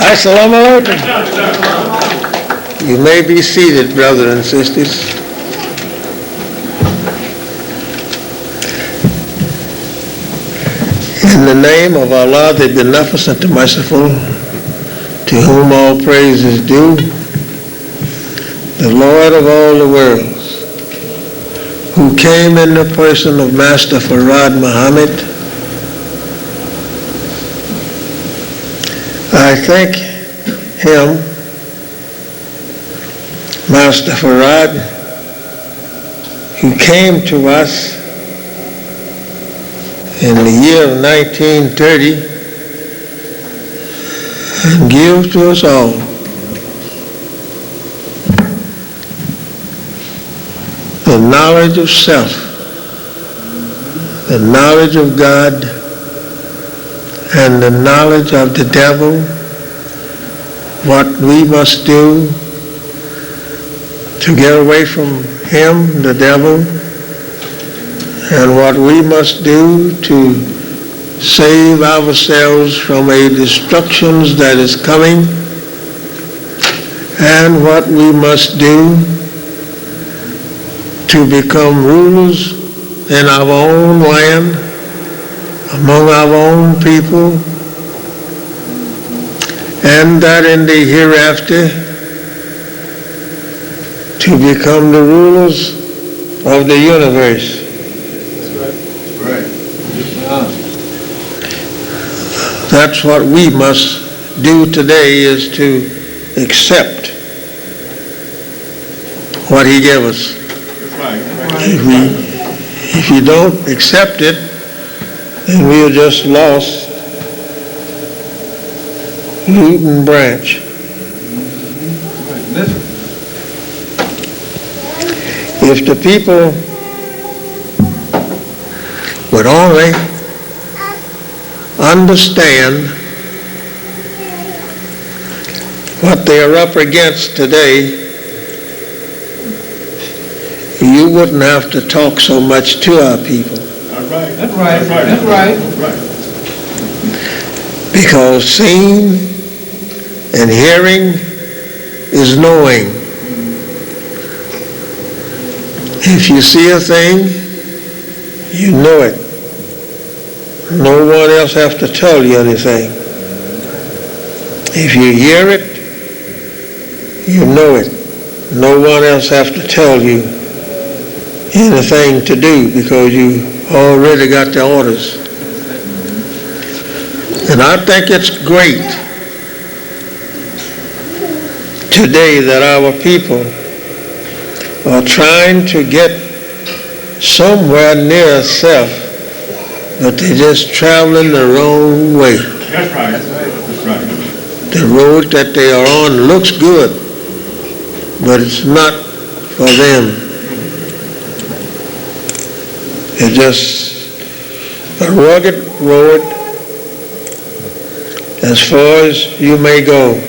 Assalamu alaikum. You may be seated, brothers and sisters. In the name of Allah, the Beneficent, the Merciful, to whom all praise is due, the Lord of all the worlds, who came in the person of Master Farad Muhammad, I thank him, Master Farad, who came to us in the year of 1930 and give to us all the knowledge of self, the knowledge of God, and the knowledge of the devil, what we must do to get away from him, the devil, and what we must do to save ourselves from a destruction that is coming, and what we must do to become rulers in our own land, among our own people, and that in the hereafter to become the rulers of the universe. That's what we must do today, is to accept what he gave us. If you don't accept it, then we are just lost root and branch. If the people would only understand what they are up against today, you wouldn't have to talk so much to our people. That's right. Because seeing and hearing is knowing. If you see a thing, you know it. No one else has to tell you anything. If you hear it, you know it. No one else has to tell you anything to do, because you already got the orders. And I think it's great today that our people are trying to get somewhere near self, but they're just traveling the wrong way. That's right. The road that they are on looks good, but it's not for them. It's just a rugged road as far as you may go.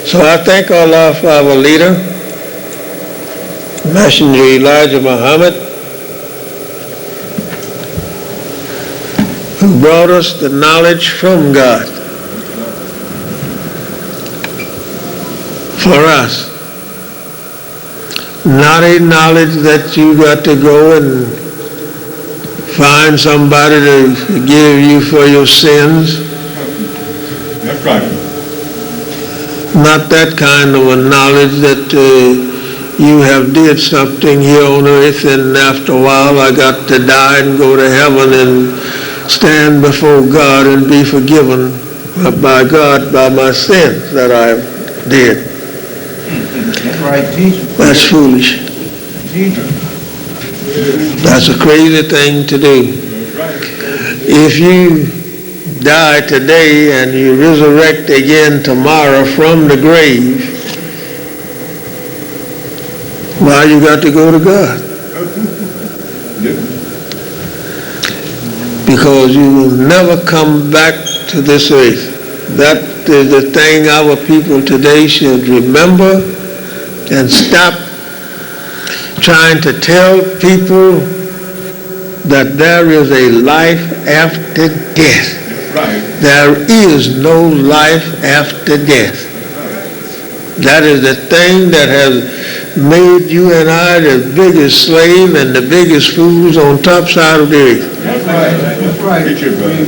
So I thank Allah for our leader, Messenger Elijah Muhammad, who brought us the knowledge from God for us. Not a knowledge that you got to go and find somebody to forgive you for your sins. That's right. Not that kind of a knowledge that you have did something here on earth and after a while I got to die and go to heaven and stand before God and be forgiven by God by my sins that I did. That's right, teacher. That's foolish. Teacher. That's a crazy thing to do. If you die today and you resurrect again tomorrow from the grave, why you got to go to God? Because you will never come back to this earth. That is the thing our people today should remember and stop trying to tell people that there is a life after death. Right. There is no life after death. That is the thing that has made you and I the biggest slave and the biggest fools on top side of the earth. That's right. That's right. Get your brother.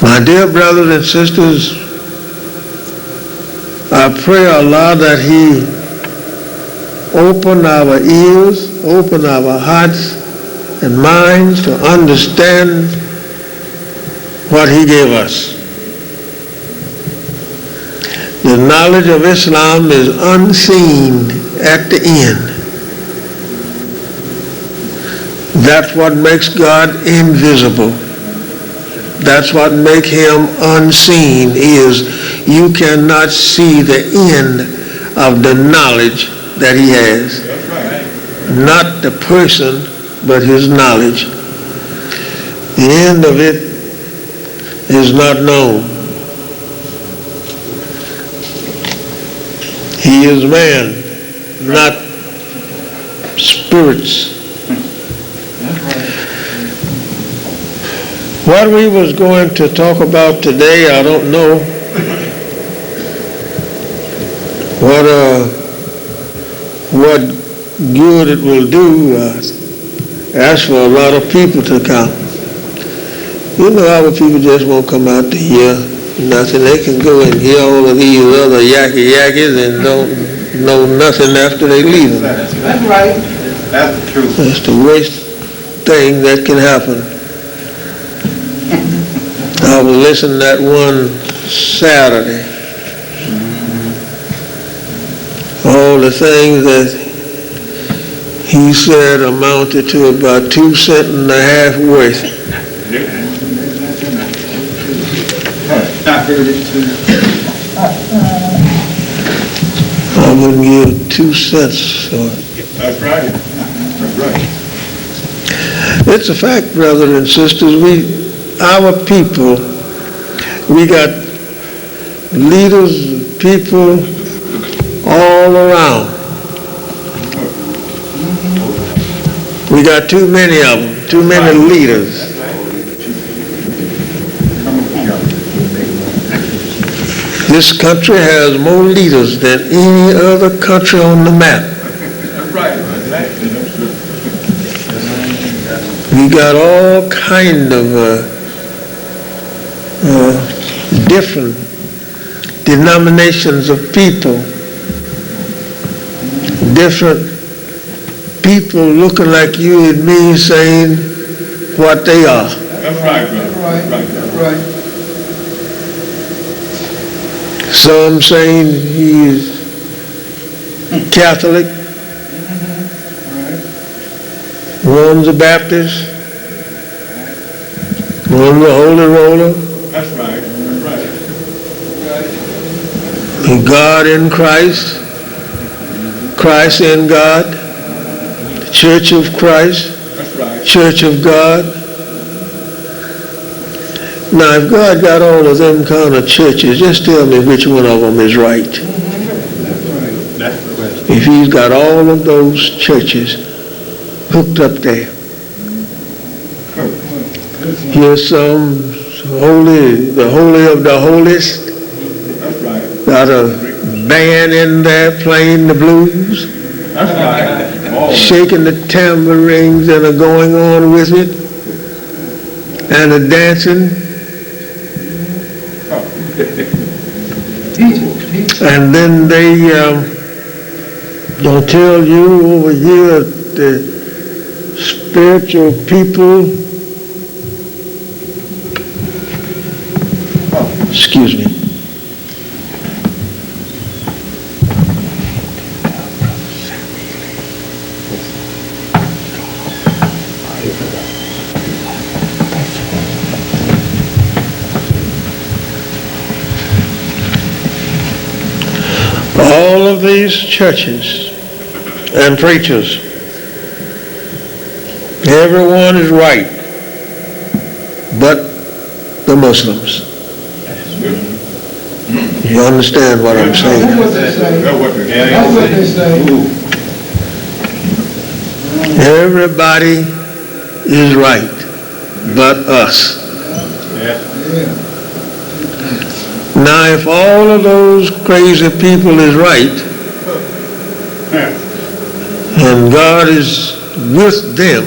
My dear brothers and sisters, I pray Allah that He open our ears, open our hearts and minds to understand what He gave us. The knowledge of Islam is unseen at the end. That's what makes God invisible. That's what makes Him unseen, is you cannot see the end of the knowledge that He has. That's right. Not the person, but His knowledge. The end of it is not known. He is man, not spirits. What we was going to talk about today, I don't know. What good it will do. Ask for a lot of people to come. You know, our people just won't come out to hear nothing. They can go and hear all of these other yakkies and don't know nothing after they leave them. That's right. That's the truth. That's the worst thing that can happen. I was listening that one Saturday. All the things that he said amounted to about 2.5 cents worth. I heard it too. I wouldn't give 2 cents for it. That's right. That's right. It's a fact, brothers and sisters. Our people, we got leaders, people all around. We got too many of them, too many leaders. This country has more leaders than any other country on the map. That's right. We got all kind of different denominations of people, different people looking like you and me saying what they are. That's right, brother. That's right. Some saying he's Catholic, one's a Baptist, one's a Holy Roller. That's right. That's right. God in Christ, Christ in God, the Church of Christ, That's right. Church of God. Now, if God got all of them kind of churches, just tell me which one of them is right. That's the way. If He's got all of those churches hooked up there. Here's some the holy of the holiest, That's right. got a band in there playing the blues, That's right. All shaking the tambourines and are going on with it, and are dancing. And then they don't tell you over here the spiritual people, excuse me, all of these churches and preachers, everyone is right but the Muslims. You understand what I'm saying? That's what they say. That's what they That's what they say. Everybody is right but us. Yeah. Now, if all of those crazy people is right, and God is with them,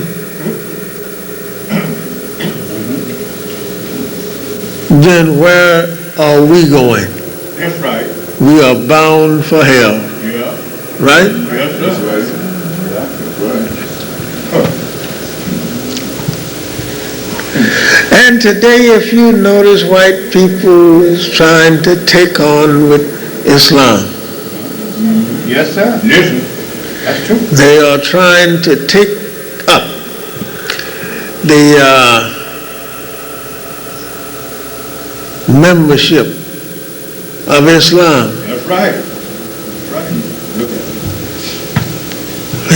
then where are we going? That's right. We are bound for hell, Yeah. right? Yes, that's right. And today, if you notice, white people is trying to take on with Islam. Yes, sir. Listen, that's true. They are trying to take up the membership of Islam. That's right. That's right. Look at it.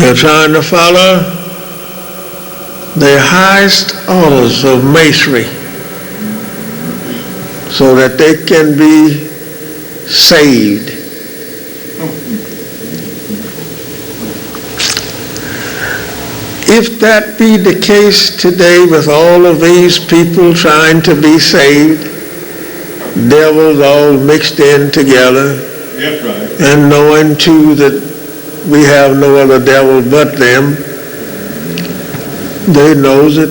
They're trying to follow the highest orders of masonry so that they can be saved. If that be the case today with all of these people trying to be saved, devils all mixed in together, That's right. and knowing too that we have no other devil but them, they knows it.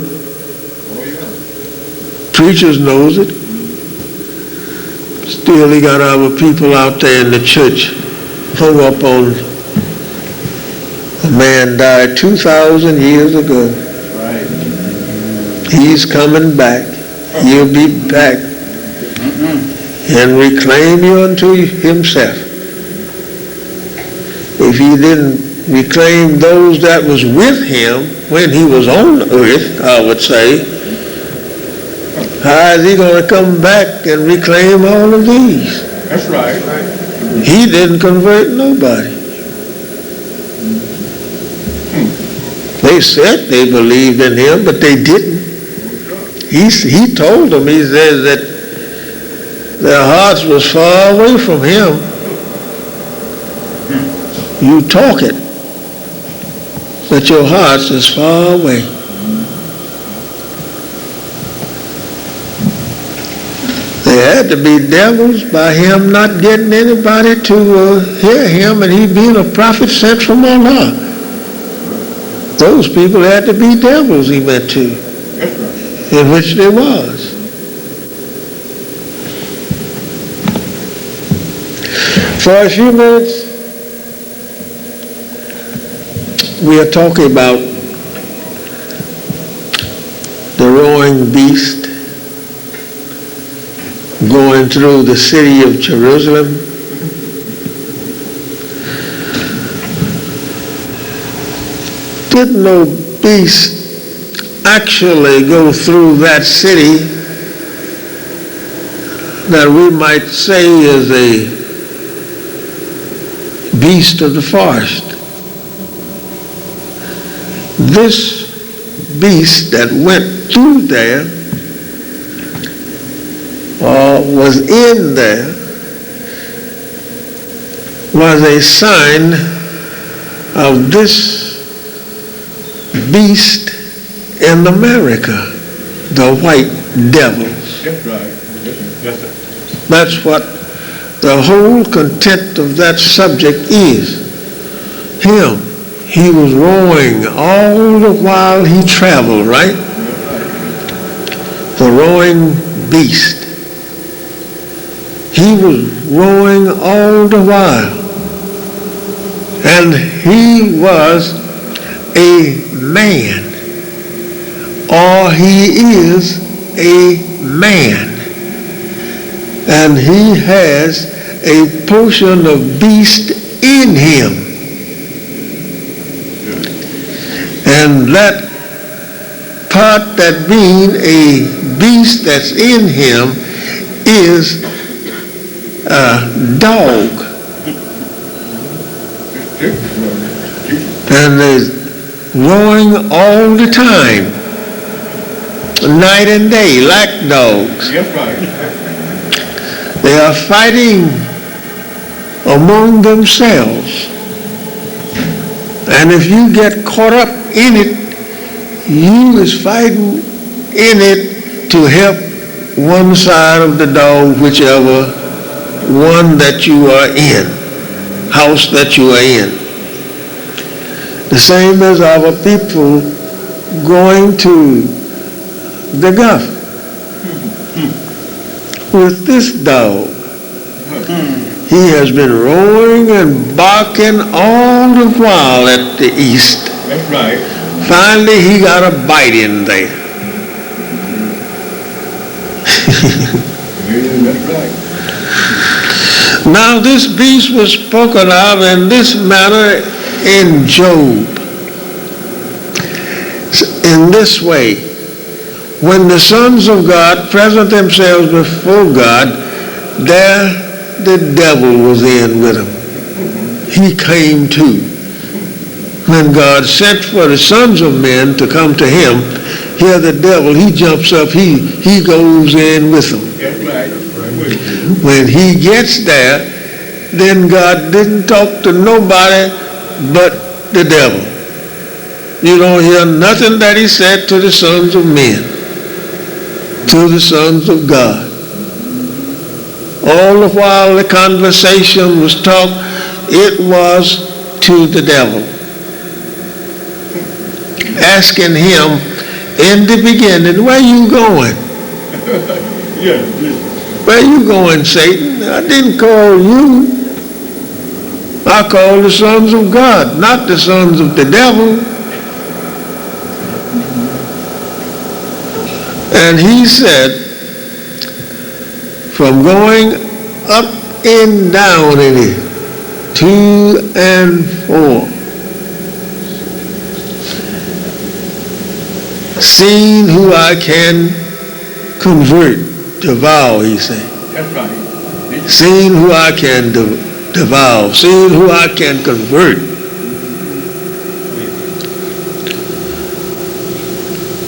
Preachers knows it. Still, he got our people out there in the church hung up on a man died 2,000 years ago. Right. He's coming back. He'll be back and reclaim you unto himself. If he didn't reclaim those that was with him when he was on earth, I would say, how is he going to come back and reclaim all of these? That's right. He didn't convert nobody. They said they believed in him, but they didn't. He told them, he says that their hearts was far away from him. You talk it, but your hearts is far away. There had to be devils by him not getting anybody to hear him, and he being a prophet sent from Allah. Those people had to be devils he went to, in which there was. For a few minutes, we are talking about the roaring beast going through the city of Jerusalem. Didn't no beast actually go through that city that we might say is a beast of the forest? This beast that went through there was in there was a sign of this beast in America, the white devils. That's right. Yes, sir. That's what the whole content of that subject is. Him. He was roaring all the while he traveled, right? The roaring beast. He was roaring all the while. And he was a man, or he is a man. And he has a portion of beast in him. And that part that being a beast that's in him is a dog. And they're roaring all the time, night and day, like dogs. Yes, right. They are fighting among themselves. And if you get caught up in it, you is fighting in it to help one side of the dog, whichever one that you are in, house that you are in. The same as our people going to the Gulf with this dog. He has been roaring and barking all the while at the east. That's right. Finally, he got a bite in there. That's right. Now, this beast was spoken of in this manner in Job. In this way, when the sons of God present themselves before God, there the devil was in with him. He came too. When God sent for the sons of men to come to him, here the devil, he jumps up, he goes in with them. That's right. When he gets there, then God didn't talk to nobody but the devil. You don't hear nothing that he said to the sons of men, to the sons of God. All the while the conversation was talked, it was to the devil, asking him in the beginning, where you going? Yes. Where you going, Satan? I didn't call you. I called the sons of God, not the sons of the devil. And he said, from going up and down in it, to and fro, seeing who I can convert, devour, he said. That's right. Seeing who I can devour, seeing who I can convert.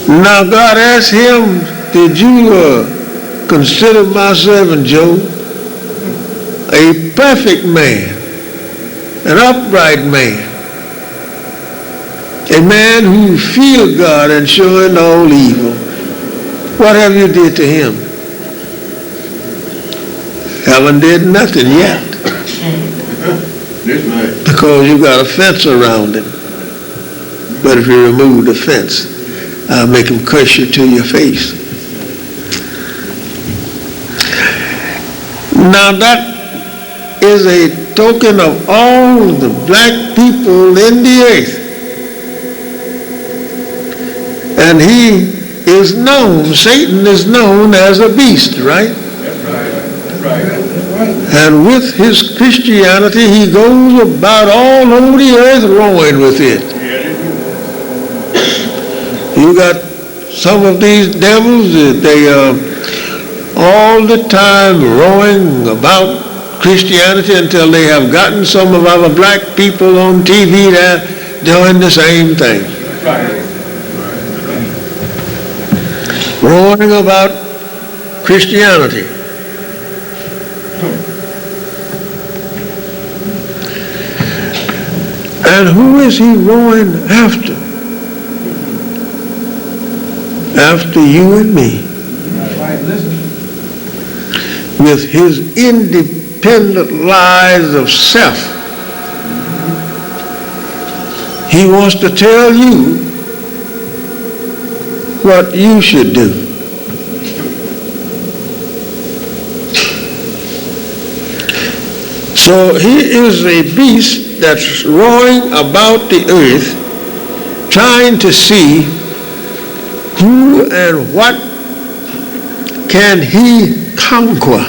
Now God asked him, did you consider my servant Job a perfect man, an upright man, a man who feared God and shunned all evil? What have you did to him? Haven't did nothing yet. That's right. Because you got a fence around him. But if you remove the fence, I'll make him curse you to your face. Now that is a token of all the black people in the earth. And he is known, Satan is known as a beast, right? That's right. That's right. And with his Christianity, he goes about all over the earth rowing with it. You got some of these devils, they are all the time rowing about Christianity until they have gotten some of our black people on TV there doing the same thing. Right. Rowing about Christianity. And who is he rowing after? After you and me. With his independent lies of self. He wants to tell you what you should do. So he is a beast that's roaring about the earth, trying to see who and what can he conquer.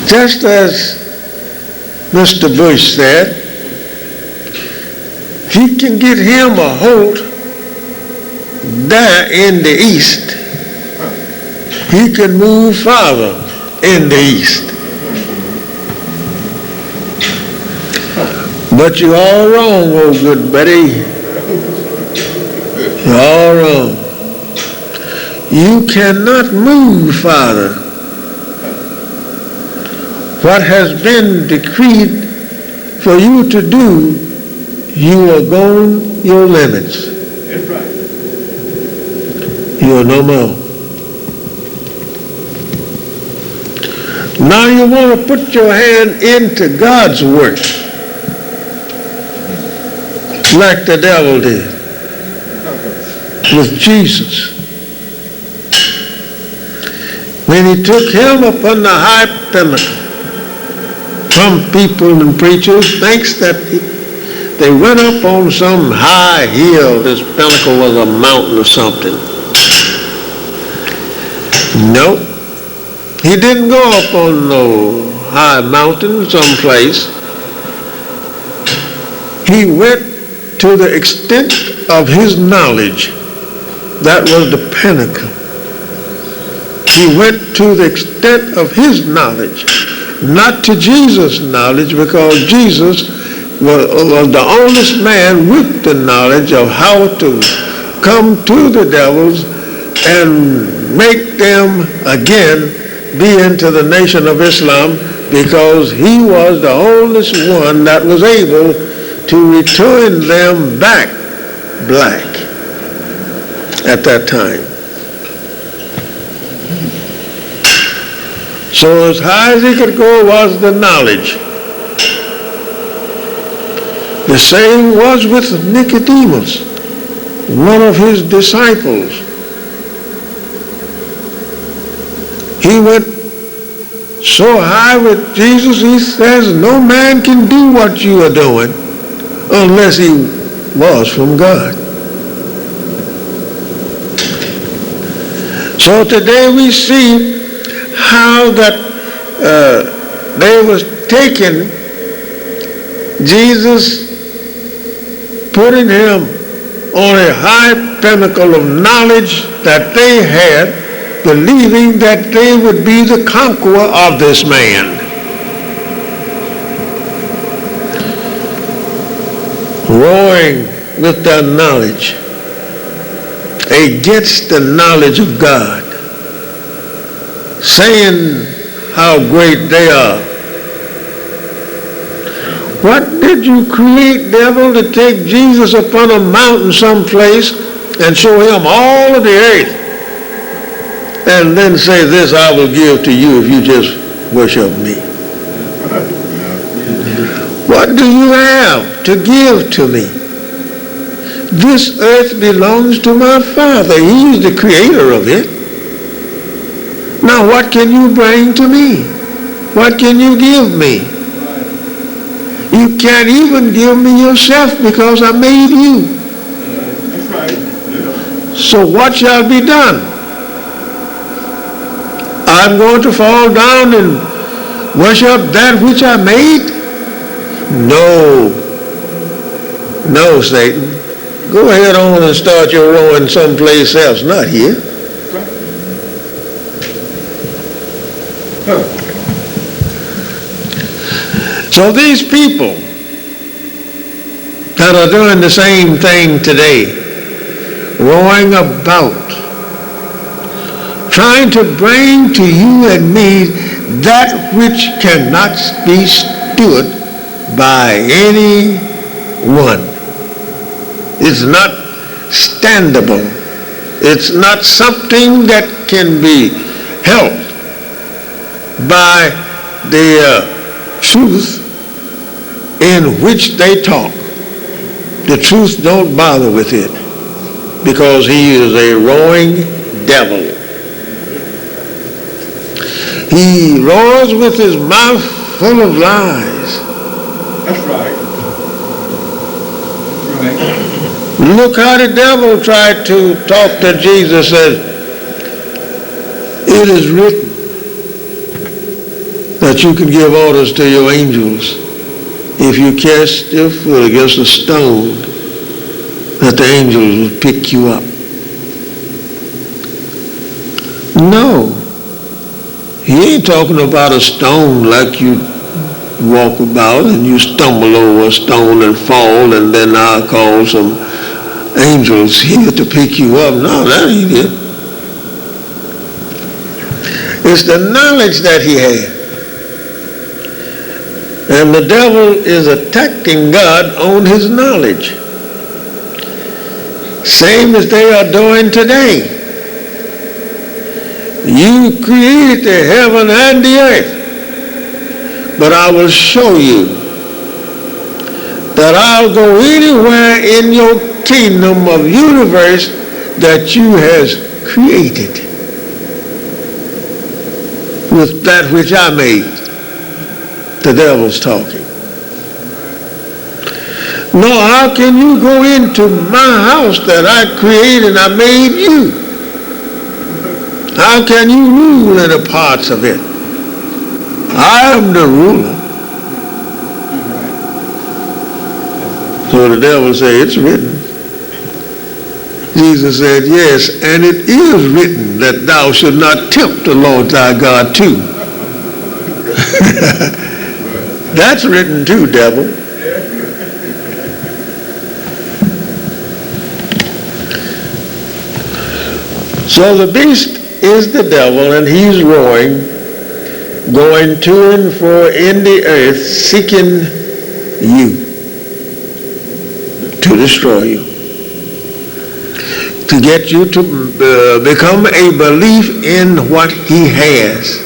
Just as Mr. Bush said, he can get him a hold there in the east. He can move farther in the east. But you're all wrong, old good buddy. You're all wrong. You cannot move farther. What has been decreed for you to do, you are going your limits. That's right. You are no more. Now you want to put your hand into God's work, like the devil did with Jesus. When he took him upon the high pinnacle, some people and preachers thinks that they went up on some high hill. This pinnacle was a mountain or something. Nope. He didn't go up on no high mountain someplace. He went to the extent of his knowledge. That was the pinnacle. He went to the extent of his knowledge, not to Jesus' knowledge, because Jesus was the honest man with the knowledge of how to come to the devils and make them again be into the nation of Islam, because he was the only one that was able to return them back black at that time. So as high as he could go was the knowledge. The same was with Nicodemus, one of his disciples. He went so high with Jesus, he says, no man can do what you are doing unless he was from God. So today we see how that they was taking Jesus, putting him on a high pinnacle of knowledge that they had, believing that they would be the conqueror of this man. Roaring with their knowledge against the knowledge of God, saying how great they are. What did you create, devil, to take Jesus upon a mountain someplace and show him all of the earth, and then say, this I will give to you if you just worship me? What do you have to give to me? This earth belongs to my Father. He is the creator of it. Now what can you bring to me? What can you give me? You can't even give me yourself, because I made you. That's right. So what shall be done? I'm going to fall down and worship that which I made? No, Satan. Go ahead on and start your rowing someplace else, not here. So these people that are doing the same thing today, rowing about, trying to bring to you and me that which cannot be stood by anyone. It's not standable. It's not something that can be helped by the truth in which they talk. The truth don't bother with it, because he is a roaring devil. He roars with his mouth full of lies. That's right. Look how the devil tried to talk to Jesus, said, it is written that you can give orders to your angels if you cast your foot against a stone, that the angels will pick you up. No. He ain't talking about a stone like you walk about and you stumble over a stone and fall, and then I'll call some angels here to pick you up. No, that ain't it. It's the knowledge that he had. And the devil is attacking God on his knowledge. Same as they are doing today. You created the heaven and the earth, but I will show you that I'll go anywhere in your kingdom of universe that you has created with that which I made. The devil's talking. No, how can you go into my house that I created and I made you? How can you rule in the parts of it? I am the ruler. So the devil said, it's written. Jesus said, yes, and it is written that thou should not tempt the Lord thy God too. That's written too, devil. So the beast is the devil, and he's roaring, going to and fro in the earth, seeking you to destroy you, to get you to become a belief in what he has.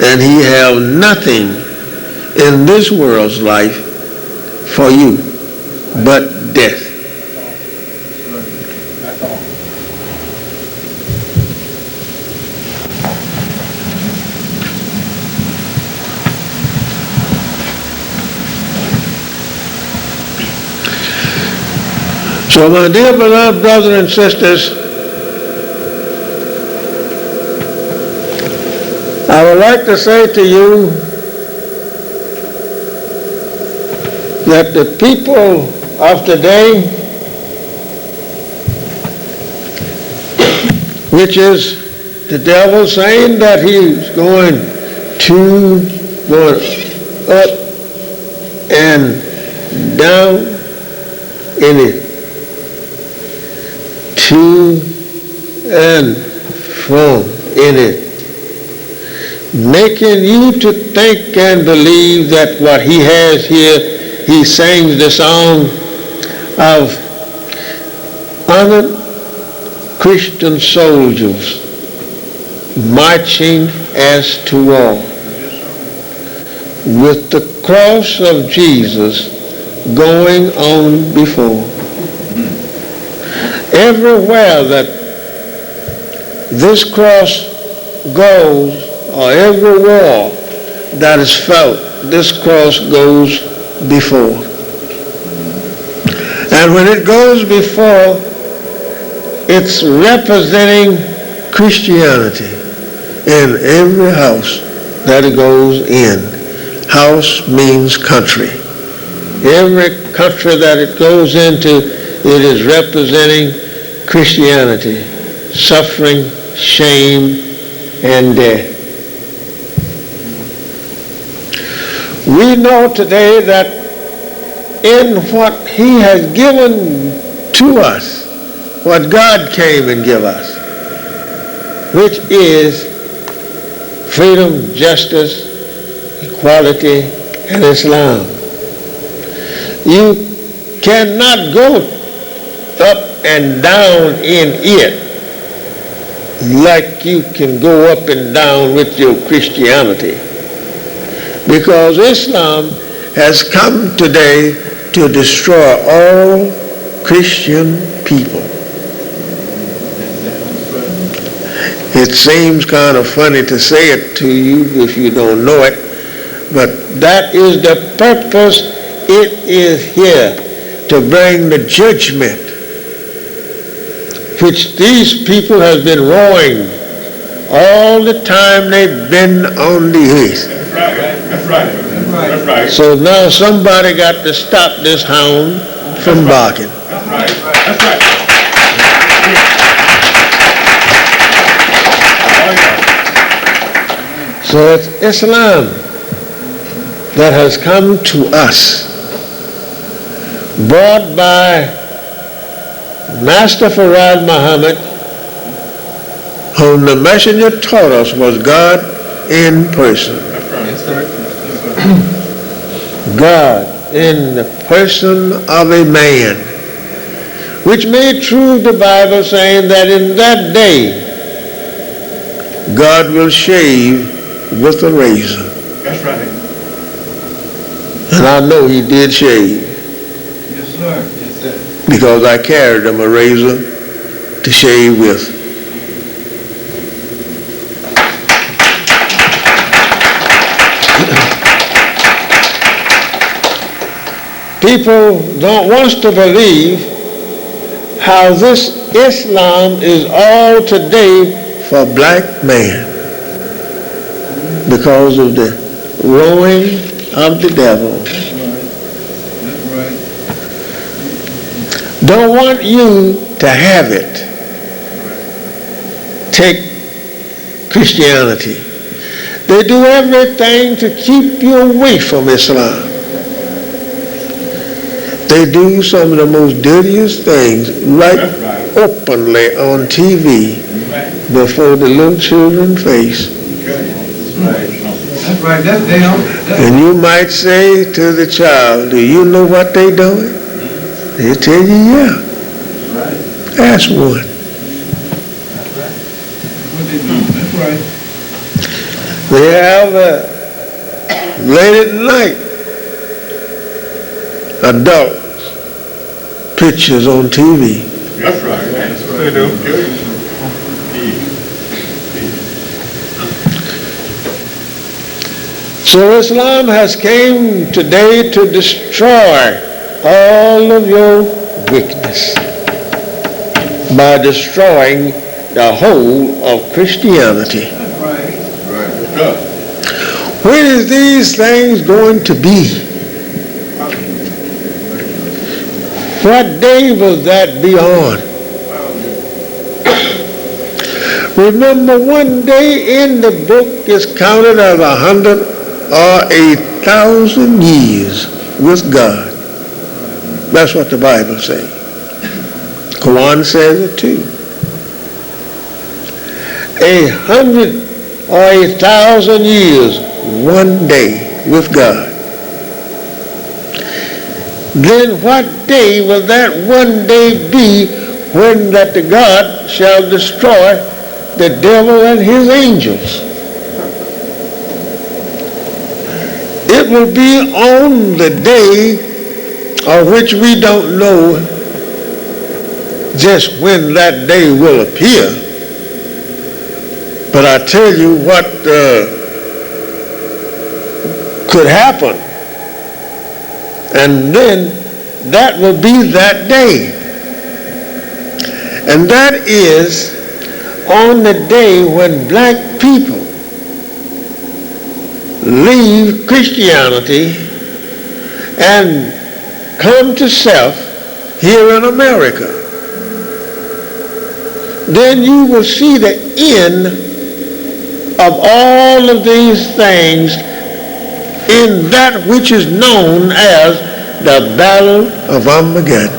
And he have nothing in this world's life for you but death. So my dear beloved brothers and sisters, I would like to say to you that the people of today, which is the devil saying that he's going up and down in it, to and from in it, making you to think and believe that what he has here, he sings the song of honored Christian soldiers marching as to war with the cross of Jesus going on before. Everywhere that this cross goes, or every war that is felt, this cross goes before. And when it goes before, it's representing Christianity in every house that it goes in. House means country. Every country that it goes into, it is representing Christianity, suffering, shame, and death. We know today that in what he has given to us, what God came and gave us, which is freedom, justice, equality, and Islam. You cannot go up and down in it like you can go up and down with your Christianity. Because Islam has come today to destroy all Christian people. It seems kind of funny to say it to you if you don't know it, but that is the purpose. It is here to bring the judgment which these people have been rowing all the time they've been on the earth. That's right. So now somebody got to stop this hound from barking. That's right. So it's Islam that has come to us, brought by Master Farad Muhammad, whom the messenger taught us was God in person. God in the person of a man, which made true the Bible saying that in that day God will shave with a razor. That's right. And I know he did shave Yes, sir. Yes, sir. because I carried him a razor to shave with. People don't want to believe how this Islam is all today for black man because of the rowing of the devil. That's right. Don't want you to have it. Take Christianity. They do everything to keep you away from Islam. They do some of the most dirtiest things right openly on TV before the little children's face. That's right. That's them. And you might say to the child, do you know what they doing? They tell you, yeah. Ask one. That's right. They have late at night adult pictures on TV. That's right. That's right. They do. So Islam has came today to destroy all of your wickedness by destroying the whole of Christianity. That's right. Right. When is these things going to be? What day will that be on? Remember, one day in the book is counted as 100 or 1,000 years with God. That's what the Bible says. Quran says it too. 100 or 1,000 years, one day with God. Then what day will that one day be when that the God shall destroy the devil and his angels? It will be on the day of which we don't know just when that day will appear. But I tell you what could happen. And then that will be that day. And that is on the day when black people leave Christianity and come to self here in America. Then you will see the end of all of these things in that which is known as the Battle of Armageddon.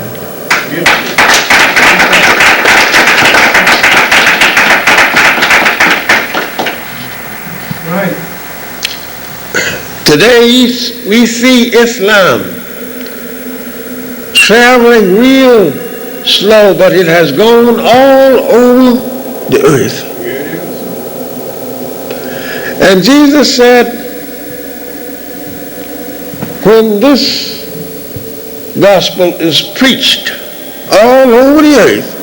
Right. Today we see Islam traveling real slow, but it has gone all over the earth. And Jesus said, when this gospel is preached all over the earth,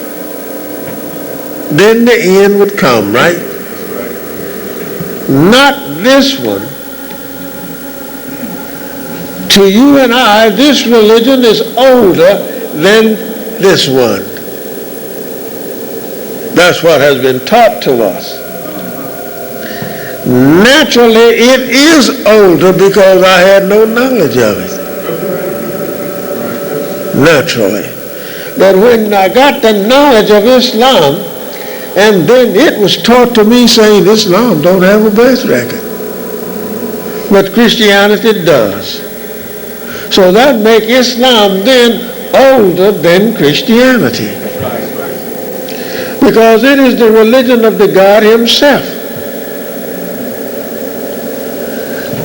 then the end would come, right? Not this one. To you and I, this religion is older than this one. That's what has been taught to us. Naturally, it is older because I had no knowledge of it. Naturally. But when I got the knowledge of Islam, and then it was taught to me saying Islam don't have a birth record. But Christianity does. So that makes Islam then older than Christianity. Because it is the religion of the God himself.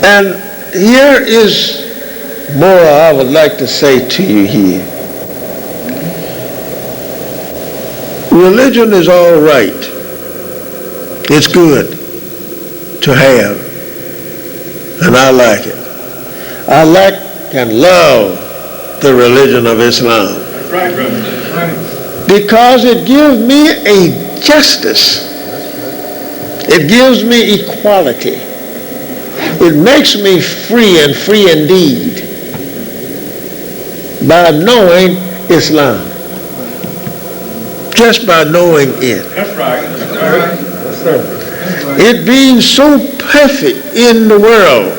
And here is more I would like to say to you here. Religion is all right. It's good to have, and I like it. I like and love the religion of Islam That's right, brother. That's right. because it gives me a justice. It gives me equality. It makes me free and free indeed by knowing Islam. Just by knowing it. That's right. That's right. It being so perfect in the world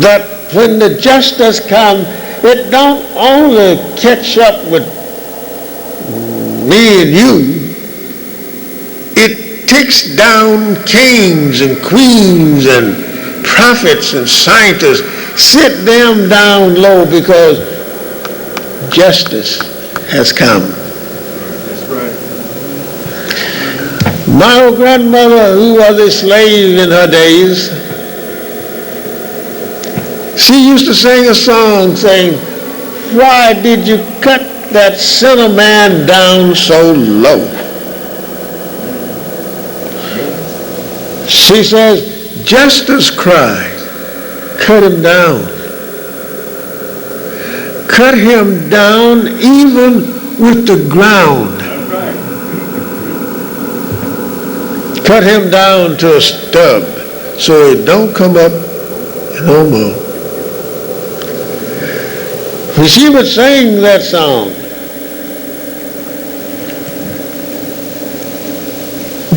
that when the justice comes, it don't only catch up with me and you. It takes down kings and queens and prophets and scientists, sit them down low because justice has come. That's right. My old grandmother, who was a slave in her days, she used to sing a song saying, "Why did you cut that sinner man down so low?" She says, justice cried, cut him down. Cut him down even with the ground. That's right. Cut him down to a stub so it don't come up no more. When she would sing that song,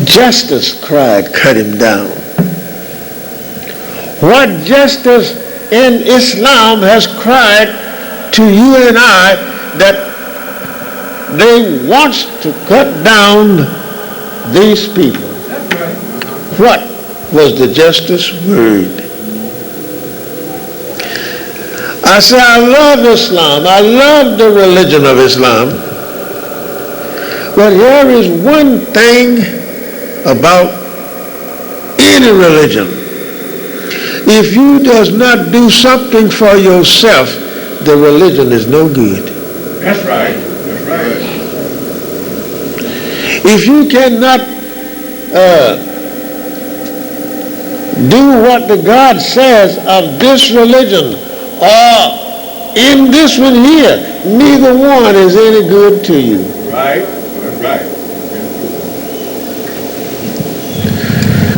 justice cried, cut him down. What justice in Islam has cried to you and I that they want to cut down these people. That's right. What was the justice word? I say, I love Islam. I love the religion of Islam. But here is one thing about any religion. If you does not do something for yourself, the religion is no good. That's right. That's right. If you cannot do what the God says of this religion or in this one here, neither one is any good to you. Right. That's right.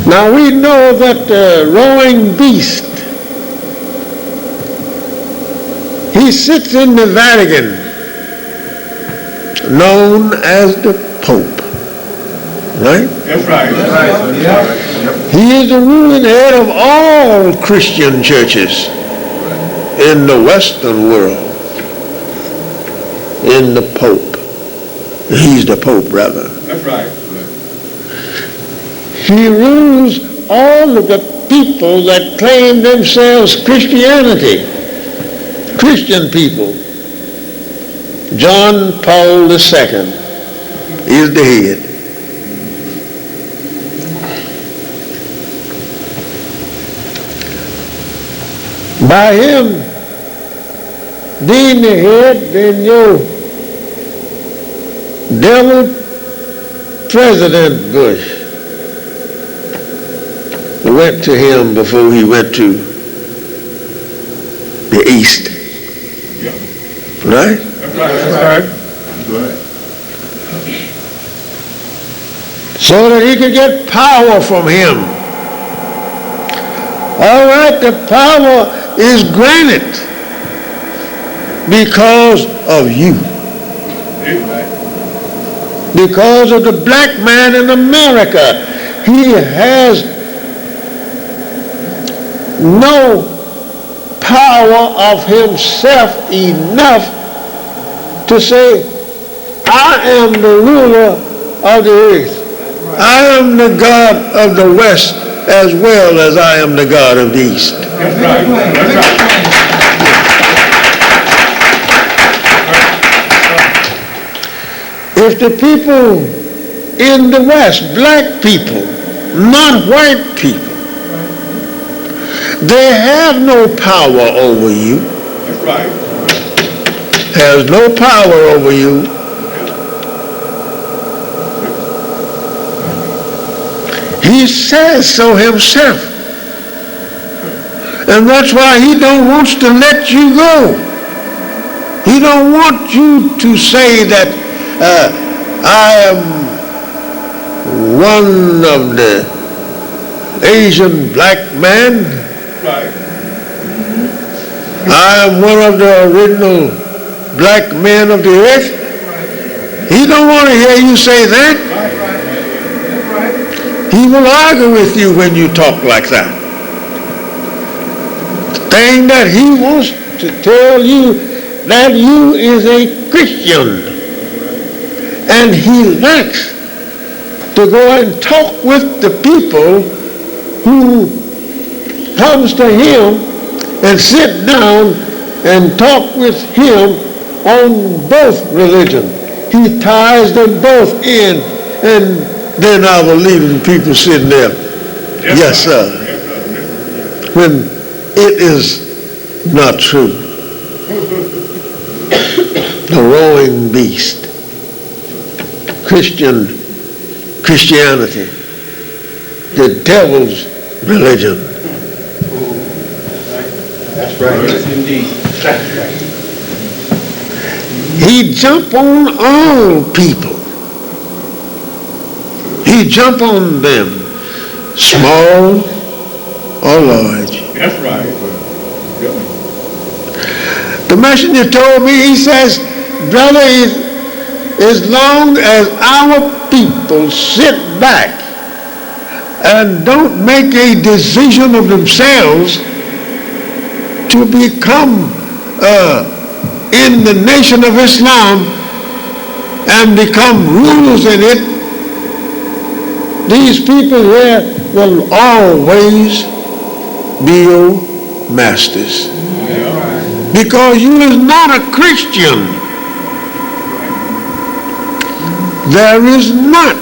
Now we know that the rowing beast, he sits in the Vatican, known as the Pope, right? That's right. That's right. Yeah. He is the ruling head of all Christian churches in the Western world, in the Pope. He's the Pope, rather. That's right. He rules all of the people that claim themselves Christianity, Christian people. John Paul II is the head. By him being the head, then your devil President Bush went to him before he went to the East. Yeah. Right? That's right. That's right. That's right. So that he could get power from him. All right, the power is granted because of you. That's right. Because of the black man in America. He has no power of himself enough to say, I am the ruler of the earth. I am the God of the West as well as I am the God of the East. That's right. That's right. If the people in the West, black people, not white people, they have no power over you, That's right. has no power over you. He says so himself. And that's why he don't want to let you go. He don't want you to say that I am one of the Asian black man. Right. I am one of the original black men of the earth. He don't want to hear you say that. He will argue with you when you talk like that. The thing that he wants to tell you that you is a Christian. And he likes to go and talk with the people who comes to him and sit down and talk with him on both religions. He ties them both in, and then I will leave the people sitting there. Yes, sir. When it is not true. The roaring beast. Christianity. The devil's religion. That's right. Yes, indeed. That's right. He jump on all people. He jump on them, small or large. That's right. The messenger told me, he says, brother, as long as our people sit back and don't make a decision of themselves to become in the nation of Islam and become rulers in it, these people here will always be your masters. Because you is not a Christian. There is not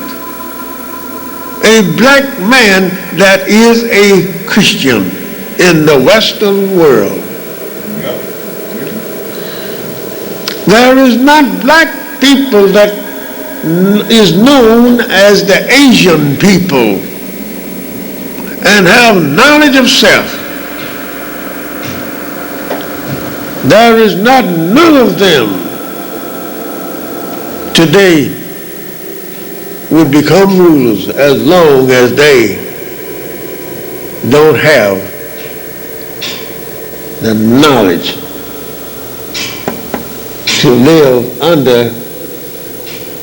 a black man that is a Christian in the Western world. There is not black people that is known as the Asian people and have knowledge of self. There is not none of them today would become rulers as long as they don't have the knowledge to live under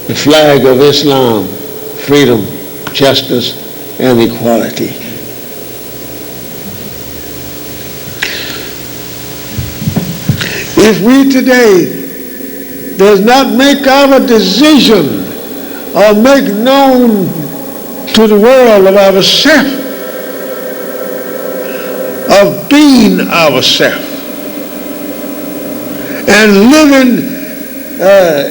the flag of Islam, freedom, justice, and equality. If we today does not make our decision or make known to the world of ourselves, of being ourselves, and living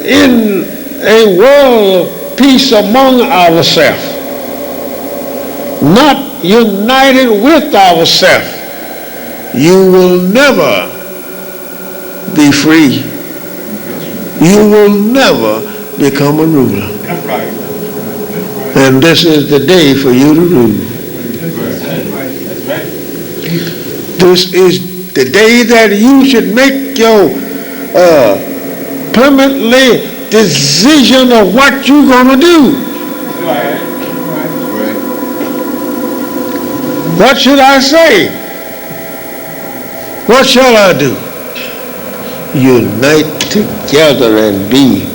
in a world of peace among ourselves, not united with ourselves, you will never be free. You will never become a ruler. That's right. And this is the day for you to rule. That's right. This is the day that you should make your permanently decision of what you're going to do. Right. What should I say? What shall I do? Unite together and be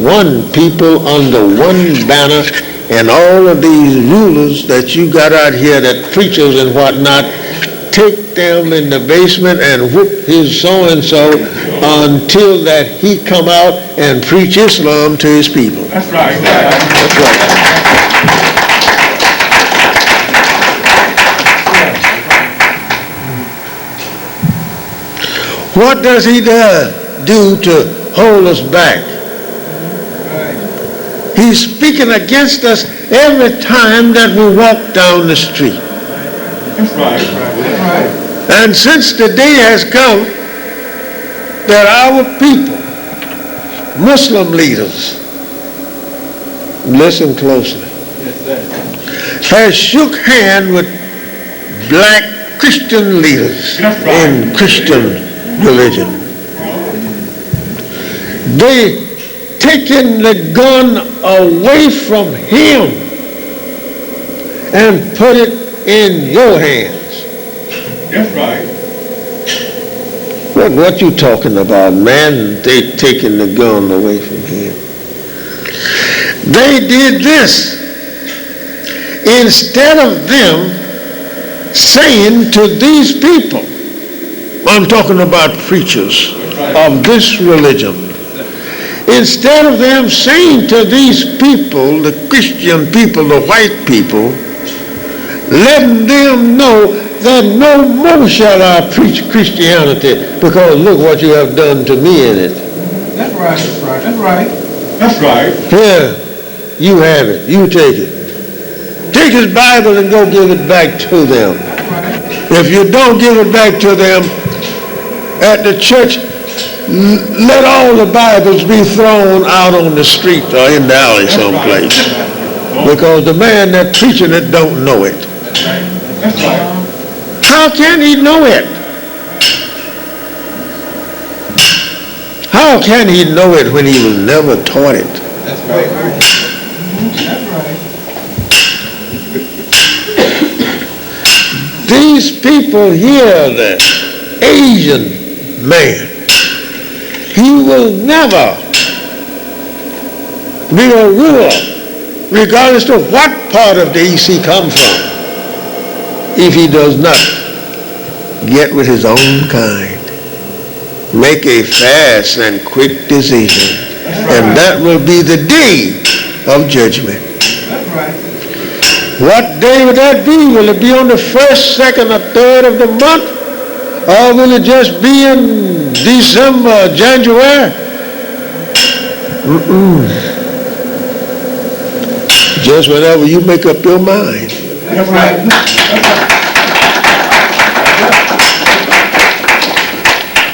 one people under one banner, and all of these rulers that you got out here, that preachers and whatnot, take them in the basement and whoop his so-and-so until that he come out and preach Islam to his people. That's right. That's right. What does he do to hold us back? He's speaking against us every time that we walk down the street. That's right. That's right. And since the day has come that our people, Muslim leaders, listen closely, has shook hand with black Christian leaders in Christian religion. They taken the gun away from him and put it in your hands. That's right. What you talking about, man? They taking the gun away from him. They did this instead of them saying to these people, I'm talking about preachers of this religion, instead of them saying to these people, the Christian people, the white people, letting them know that no more shall I preach Christianity because look what you have done to me in it. That's right, that's right, that's right. That's right. Here, you have it. You take it. Take his Bible and go give it back to them. If you don't give it back to them at the church, let all the Bibles be thrown out on the street or in the alley someplace. Because the man that's preaching it don't know it. That's right. How can he know it? How can he know it when he was never taught it? That's right. That's right. These people here, the Asian man, he will never be a ruler, regardless of what part of the East he comes from, if he does not get with his own kind, make a fast and quick decision, and that will be the day of judgment. That's right. What day would that be? Will it be on the 1st, 2nd, or 3rd of the month? Or will it just be in December, January? Just whenever you make up your mind. That's right.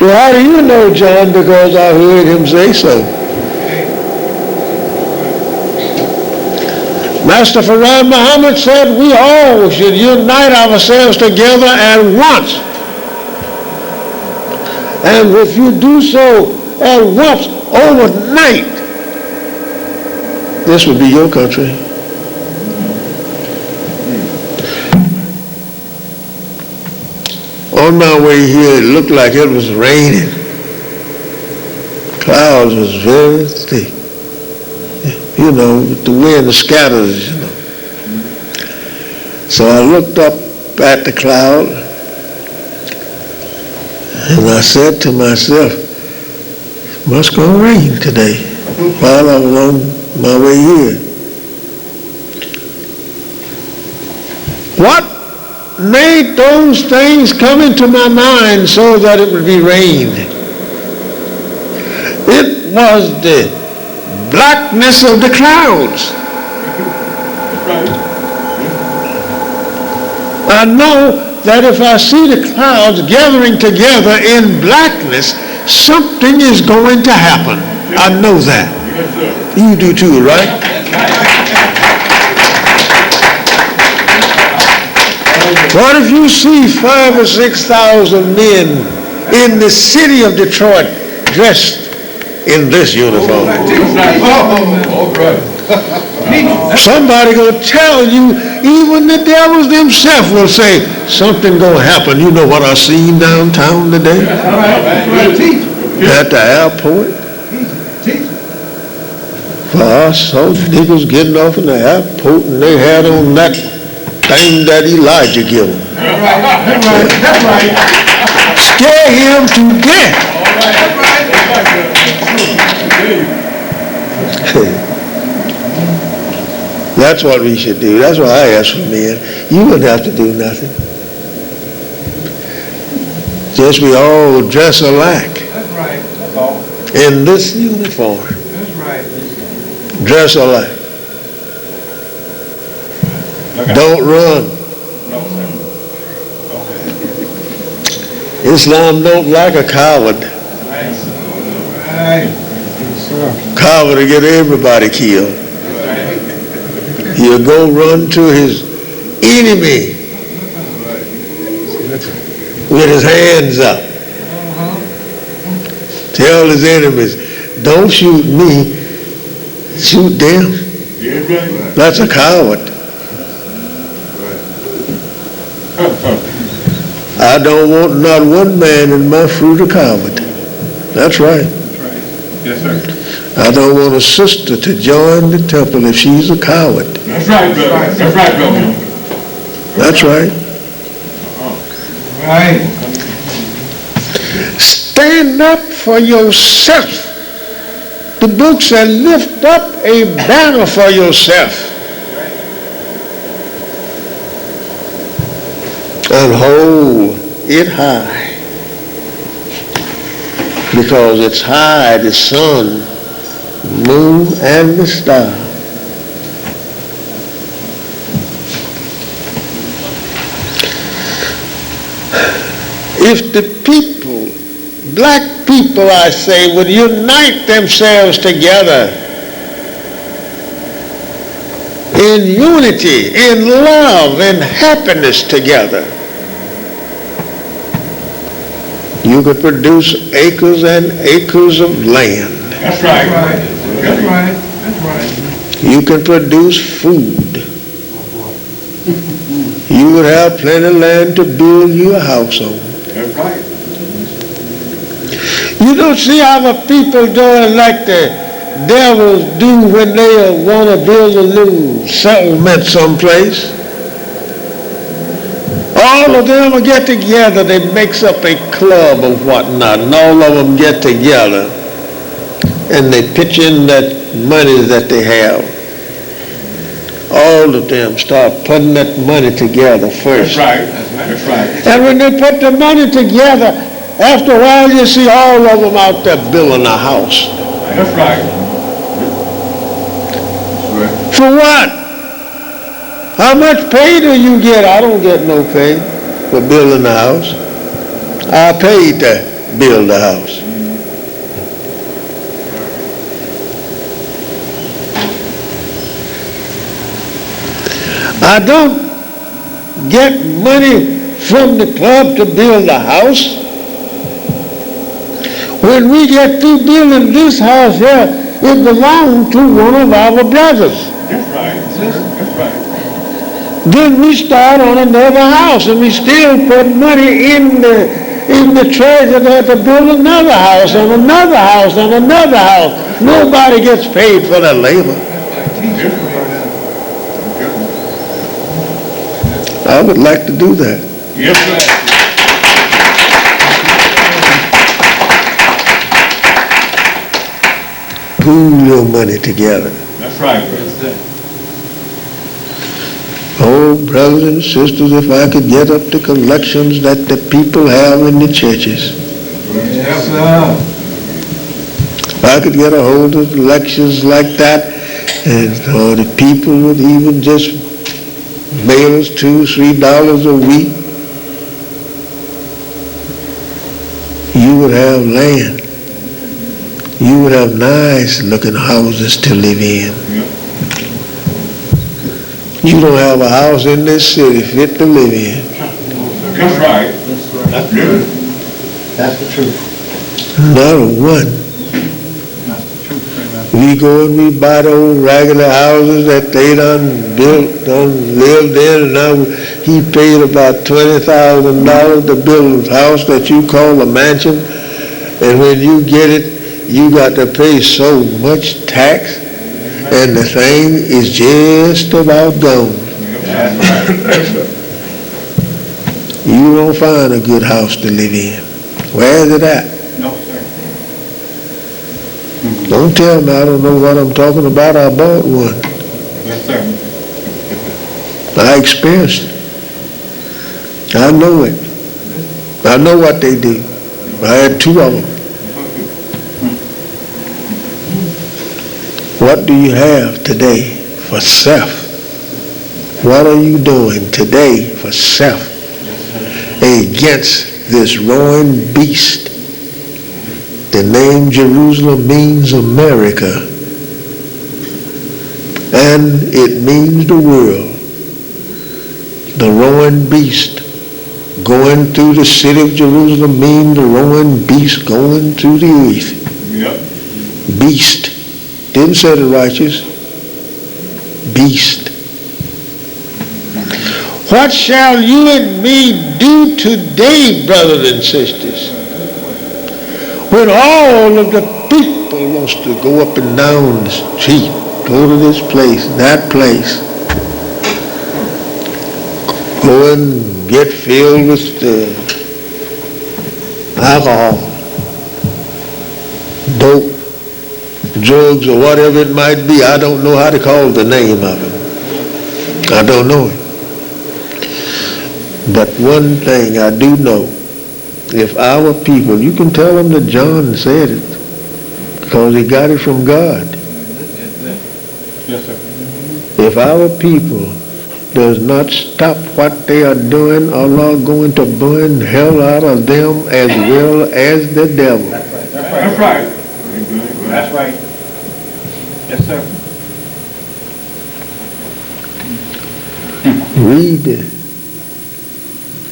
Well, how do you know, John? Because I heard him say so. Master Farad Muhammad said we all should unite ourselves together at once. And if you do so at once, overnight, this would be your country. On my way here, it looked like it was raining. Clouds was very thick. You know, the wind scatters, you know. So I looked up at the cloud and I said to myself, it must go rain today while I was on my way here. What made those things come into my mind so that it would be rain? It was the blackness of the clouds. I know that if I see the clouds gathering together in blackness, something is going to happen. I know that. You do too, right? What if you see 5,000 or 6,000 men in the city of Detroit dressed in this uniform? Somebody gonna tell you, even the devils themselves will say, something gonna happen. You know what I seen downtown today? At the airport? I saw niggas getting off in the airport and they had on that thing that Elijah gave them. That's right. Scare him to death. That's what we should do. That's what I ask for men. You wouldn't have to do nothing. Just we all dress alike. That's right. That's all. In this uniform. That's right. Dress alike. Don't run. Islam don't like a coward. Right. Coward to get everybody killed. He'll go run to his enemy with his hands up. Tell his enemies, don't shoot me, shoot them. Yeah, right. That's a coward. I don't want not one man in my fruit a coward. That's right. Yes, sir. I don't want a sister to join the temple if she's a coward. That's right, brother. That's right, brother. That's right. Right. Stand up for yourself. The book said, lift up a banner for yourself. And hold it high. Because it's high, the sun, moon, and the star. If the people, black people, I say, would unite themselves together in unity, in love, in happiness together, you could produce acres and acres of land. That's right. That's right. That's right. You can produce food. You would have plenty of land to build you a house on. That's right. You don't see how the people doing like the devils do when they want to build a little settlement someplace. All of them will get together, they makes up a club or whatnot, and all of them get together and they pitch in that money that they have. All of them start putting that money together first. That's right. That's right. And when they put the money together, after a while you see all of them out there building a house. That's right. For what? How much pay do you get? I don't get no pay for building a house. I paid to build a house. I don't get money from the club to build a house. When we get through building this house here, it belongs to one of our brothers. That's right. That's right. Then we start on another house, and we still put money in the treasure there to build another house and another house and another house. Nobody gets paid for their labor. I would like to do that. Yes, sir. Pool your money together. That's right, brother. Oh, brothers and sisters, if I could get up the collections that the people have in the churches. Yes, sir. If I could get a hold of lectures like that, and or the people would even just mail us $2-3 a week, you would have land. You would have nice looking houses to live in. You don't have a house in this city fit to live in. That's right. That's good. That's the truth. Not a one. That's the truth, amen. We go and we buy those regular houses that they done built, done lived in, and now he paid about $20,000 to build a house that you call a mansion, and when you get it, you got to pay so much tax, and the thing is just about gone. You don't find a good house to live in. Where is it at? No, sir. Don't tell me I don't know what I'm talking about. I bought one. Yes, sir. I experienced it. I know it. I know what they do. I had 2 of them. What do you have today for self? What are you doing today for self against this roaring beast? The name Jerusalem means America. and it means the world. The roaring beast going through the city of Jerusalem means the roaring beast going through the earth. Yep. Beast. Didn't say the righteous. Beast. What shall you and me do today, brothers and sisters, when all of the people wants to go up and down the street, go to this place, that place, go and get filled with alcohol, dope, drugs, or whatever it might be. I don't know how to call the name of it. I don't know it. But one thing I do know, if our people, you can tell them that John said it, because he got it from God. Yes, sir. If our people does not stop what they are doing, Allah going to burn hell out of them as well as the devil. That's right. That's right. Yes, sir.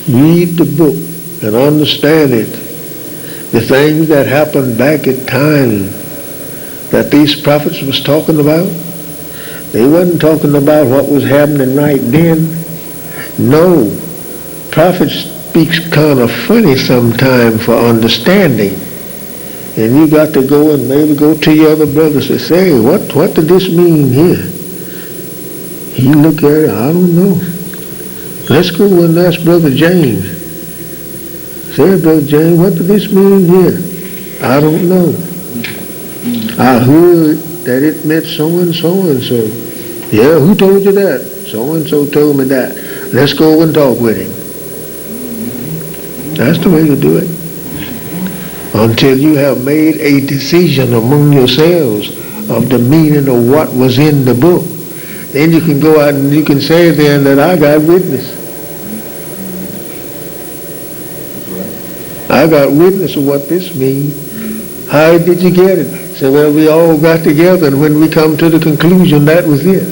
Read the book and understand it. The things that happened back at time that these prophets was talking about, they wasn't talking about what was happening right then. No. Prophet speaks kind of funny sometime for understanding. And you got to go and maybe go to your other brothers and say, hey, what did this mean here? He look at it, I don't know. Let's go and ask Brother James. Say, Brother James, what did this mean here? I don't know. I heard that it meant so and so and so. Yeah, who told you that? So and so told me that. Let's go and talk with him. That's the way to do it. Until you have made a decision among yourselves of the meaning of what was in the book. Then you can go out and you can say then that I got witness. I got witness of what this means. How did you get it? So well, we all got together, and when we come to the conclusion, that was it.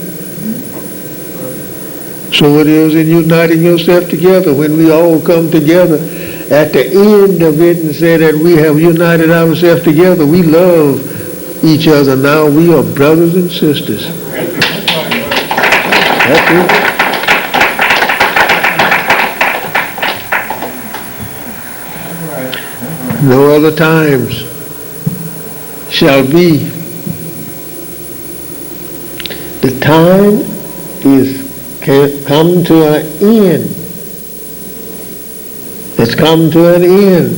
So it is in uniting yourself together. When we all come together at the end of it and say that we have united ourselves together, we love each other now. We are brothers and sisters. That's it. No other times shall be. The time is come to an end. It's come to an end.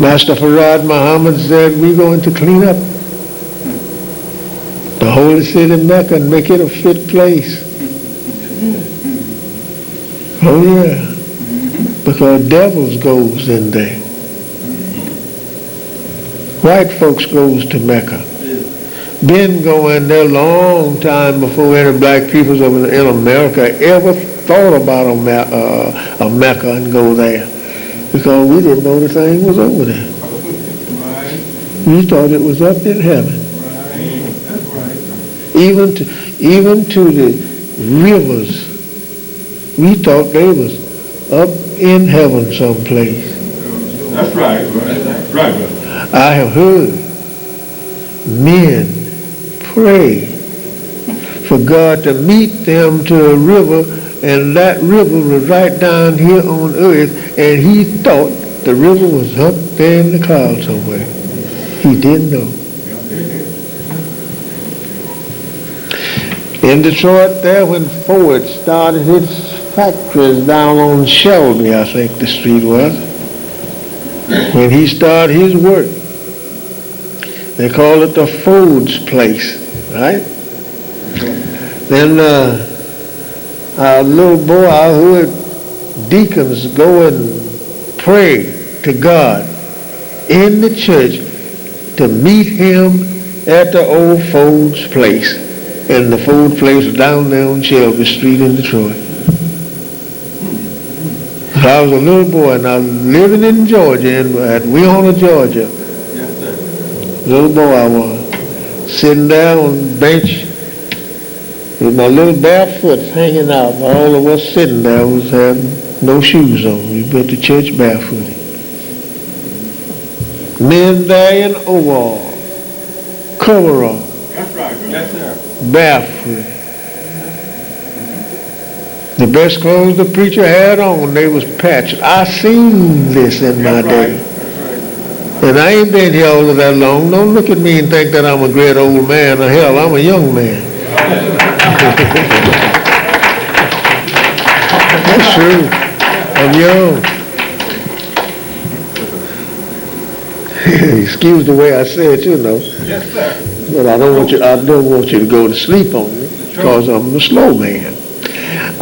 Master Farad Muhammad said we're going to clean up the holy city of Mecca and make it a fit place. Oh yeah. Because devils goes in there. White folks goes to Mecca. Been going there a long time before any black people in America ever thought about a Mecca and go there. Because we didn't know the thing was over there. We thought it was up in heaven. Even to the rivers, we thought they was up in heaven someplace. That's right. Right. I have heard men pray for God to meet them to a river, and that river was right down here on earth, and he thought the river was up there in the clouds somewhere. He didn't know. In Detroit there, when Ford started his factories down on Shelby, I think the street was, when he started his work, they call it the Ford's place, right? Then our little boy, I heard deacons go and pray to God in the church to meet him at the old Ford's place. And the Ford place was down there on Shelby Street in Detroit. I was a little boy, and I was living in Georgia, in Weona, Georgia. Yes, sir. Little boy I was. sitting there on the bench with my little bare foot hanging out. All of us sitting there was having no shoes on. We went to church barefooted. Men there in overalls, coveralls, That's right. Yes, sir. barefoot. The best clothes the preacher had on, they was patched. I seen this in my day. And I ain't been here all of that long. Don't look at me and think that I'm a great old man. Hell, I'm a young man. That's true. I'm young. Excuse the way I say it, you know. Yes, sir. But I don't want you to go to sleep on me because I'm a slow man.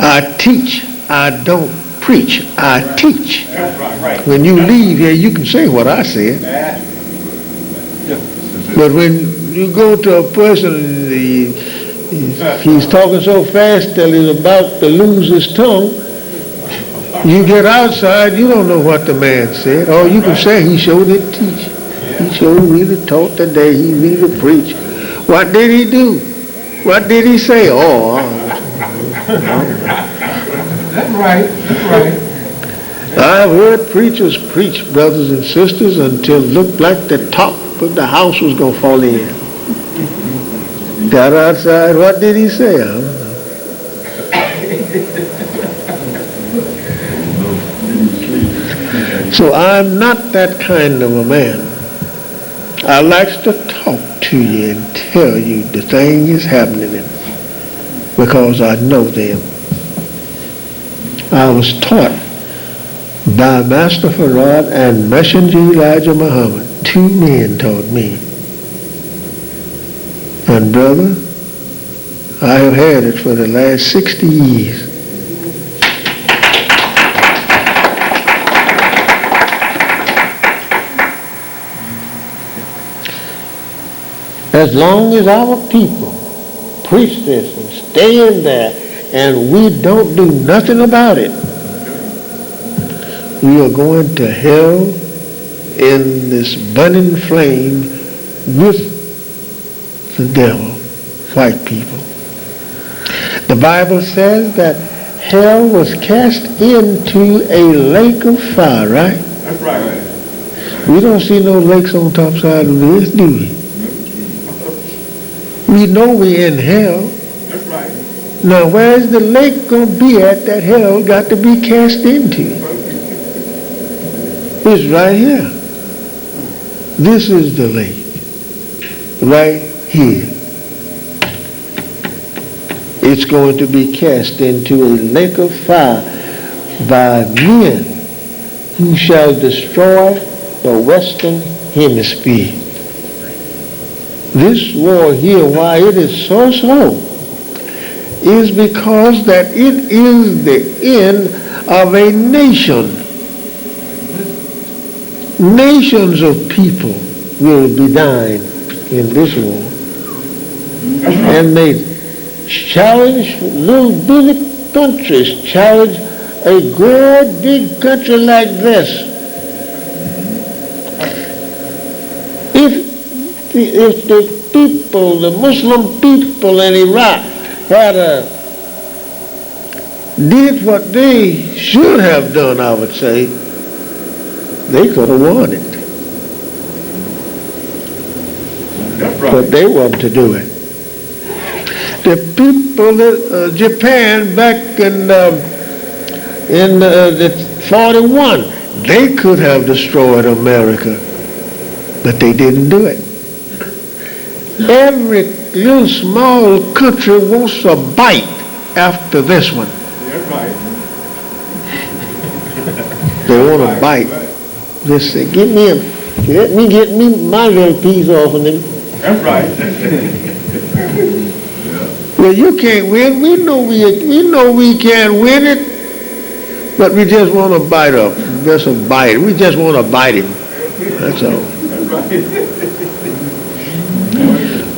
I teach. I don't preach. I teach. That's right. When you leave here, you can say what I said. But when you go to a person, he's talking so fast that he's about to lose his tongue, you get outside, you don't know what the man said. All you can say, he sure did teach. He sure really taught today. He really preached. What did he do? What did he say? That's right. I've heard preachers preach, brothers and sisters, until it looked like the top of the house was going to fall in. Got outside, what did he say? I don't know. So I'm not that kind of a man. I like to talk to you and tell you the thing is happening because I know them. I was taught by Master Farad and Messenger Elijah Muhammad. 2 men taught me. And brother, I have had it for the last 60 years. As long as our people preach this and stay in there and we don't do nothing about it, we are going to hell in this burning flame with the devil, white people. The Bible says that hell was cast into a lake of fire, right? That's right. We don't see no lakes on top side of this, do we? We know we're in hell. That's right. Now, where's the lake going to be at that hell got to be cast into? It's right here. This is the lake. Right here. It's going to be cast into a lake of fire by men who shall destroy the Western Hemisphere. This war here, why it is so slow, is because that it is the end of a nation. Nations of people will be dying in this war. And they challenge little bitty countries, challenge a great big country like this. If the people, the Muslim people in Iraq had did what they should have done, I would say, they could have won it. But they wanted to do it. The people of Japan back in 41, they could have destroyed America, but they didn't do it. Every little small country wants a bite after this one. That's right. They want a bite. They say, let me get me my little piece off of them. That's right. Well, you can't win. We know we can't win it, but we just want to bite up. Just a bite. We just want to bite him. That's all. That's right.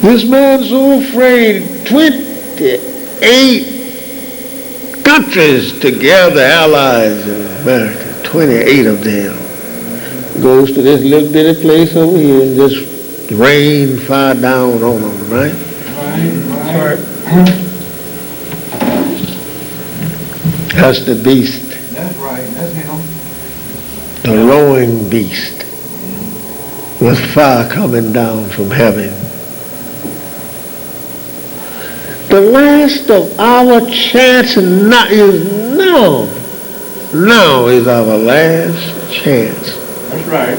This man's so afraid. 28 countries together, allies in America, 28 of them. Goes to this little bitty place over here and just rain fire down on them, right? Right. That's the beast, That's right. That's him. the roaring beast, with fire coming down from heaven. The last of our chance now is now. Now is our last chance. That's right.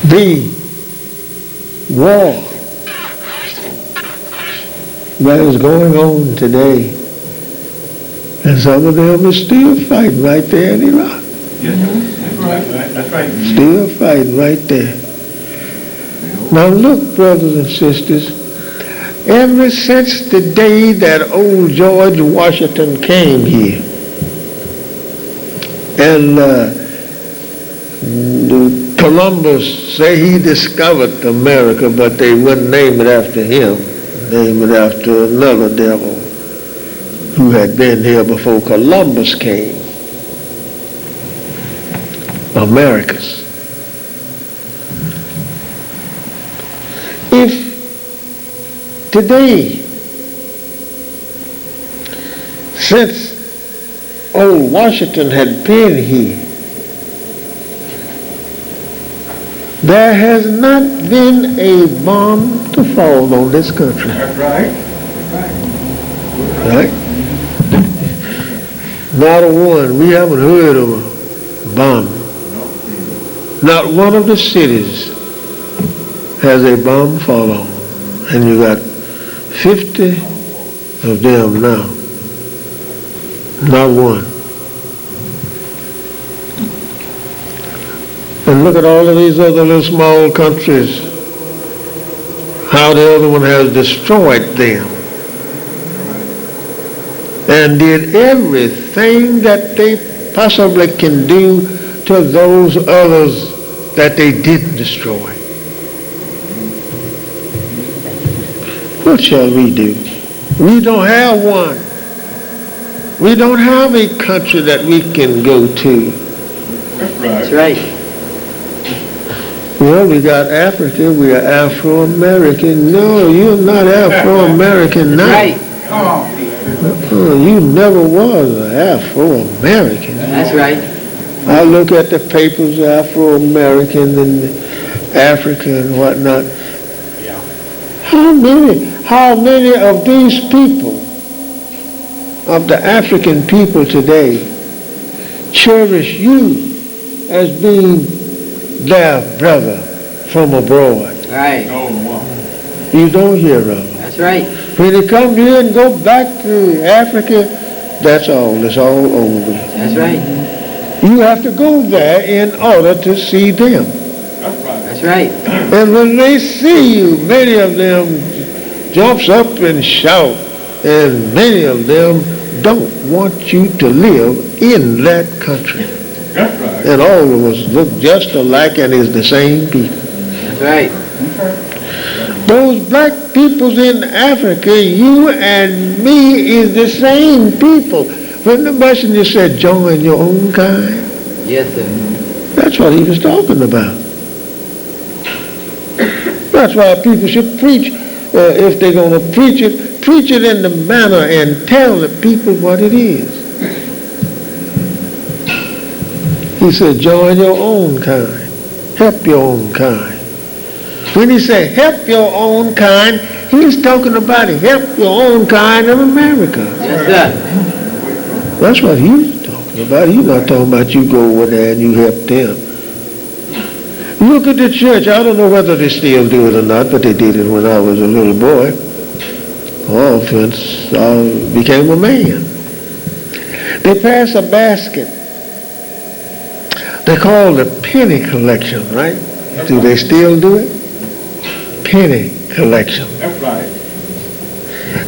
The war that is going on today, and some of them are still fighting right there in Iraq. Yes, that's right. That's right. Still fighting right there. Now look, brothers and sisters, ever since the day that old George Washington came here, and Columbus say he discovered America, but they wouldn't name it after him, name it after another devil who had been here before Columbus came. Americas. If today, since old Washington had been here, there has not been a bomb to fall on this country. That's right. Right? Not a one. We haven't heard of a bomb. Not one of the cities has a bomb fall on. And you got 50 of them now. Not one. And look at all of these other little small countries, how the other one has destroyed them and did everything that they possibly can do to those others that they didn't destroy. What shall we do? We don't have one. We don't have a country that we can go to. That's right. That's right. Well, we got Africa, we are Afro-American. No, you're not Afro-American now. Right. Come on. You never was an Afro-American. That's right. I look at the papers, Afro-American and Africa and whatnot. How many of these people, of the African people today, cherish you as being their brother from abroad? Right. Oh, wow. You don't hear of them. That's right. When they come here and go back to Africa, that's all. It's all over. That's right. You have to go there in order to see them. That's right. That's right. And when they see you, many of them jumps up and shout, and many of them don't want you to live in that country. That's right. And all of us look just alike and is the same people. That's right. Those black peoples in Africa, you and me, is the same people. When the messenger said, join your own kind, Yes, sir. that's what he was talking about. That's why people should preach. If they're going to preach it in the manner and tell the people what it is. He said, join your own kind. Help your own kind. When he said, help your own kind, he's talking about help your own kind of America. Yes, sir. That's what he's talking about. He's not talking about you go over there and you help them. Look at the church. I don't know whether they still do it or not, but they did it when I was a little boy. Or since I became a man. They pass a basket. They call it penny collection, right? Do they still do it? Penny collection. That's right.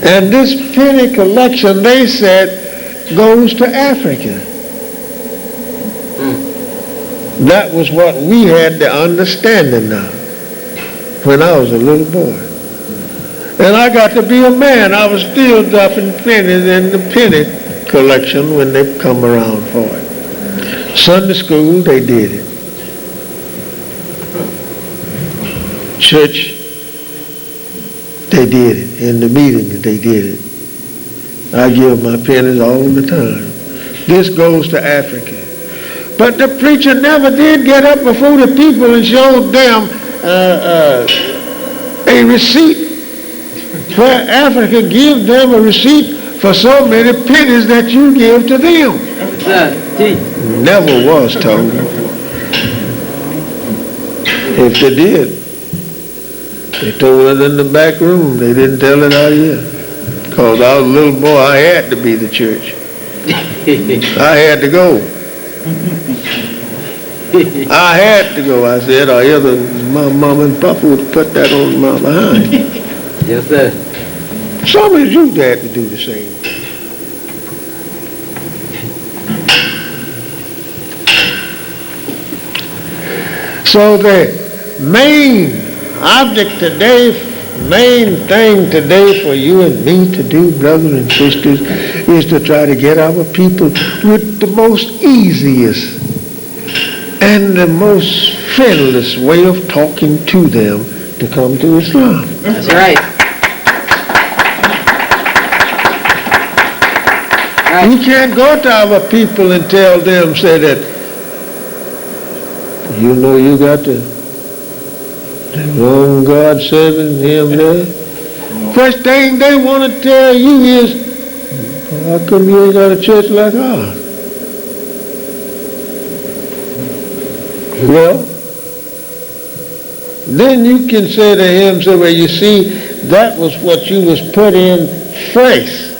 And this penny collection, they said, goes to Africa. That was what we had the understanding of when I was a little boy. And I got to be a man. I was still dropping pennies in the penny collection when they come around for it. Sunday school, they did it. Church, they did it. In the meetings, they did it. I give my pennies all the time. This goes to Africa. But the preacher never did get up before the people and showed them a receipt where Africa gives them a receipt for so many pennies that you give to them. Never was told. If they did, they told it in the back room. They didn't tell it out here. Because I was a little boy, I had to be the church. I had to go. I had to go, I said, or either my mom and papa would put that on my behind. Yes, sir. Some of you had to do the same thing. So the main object today, main thing today for you and me to do, brothers and sisters, is to try to get our people with the most easiest and the most friendliest way of talking to them to come to Islam. That's right. You can't go to our people and tell them, say that, you know you got the wrong God serving him there. First thing they want to tell you is, how come you ain't got a church like ours? Well, then you can say to him, say, well, you see, that was what you was put in first.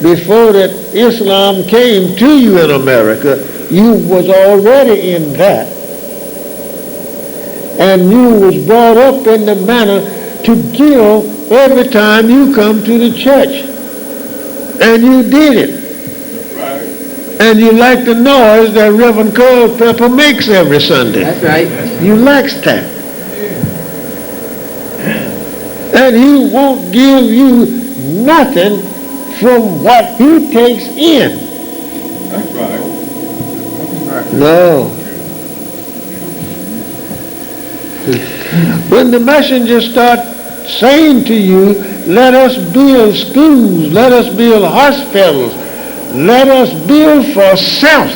Before that Islam came to you in America, you was already in that. And you was brought up in the manner to give every time you come to the church. And you did it. And you like the noise that Reverend Culpepper makes every Sunday. That's right. You likes that. And he won't give you nothing from what he takes in. That's right. No. When the messenger start saying to you, let us build schools, let us build hospitals, let us build for self,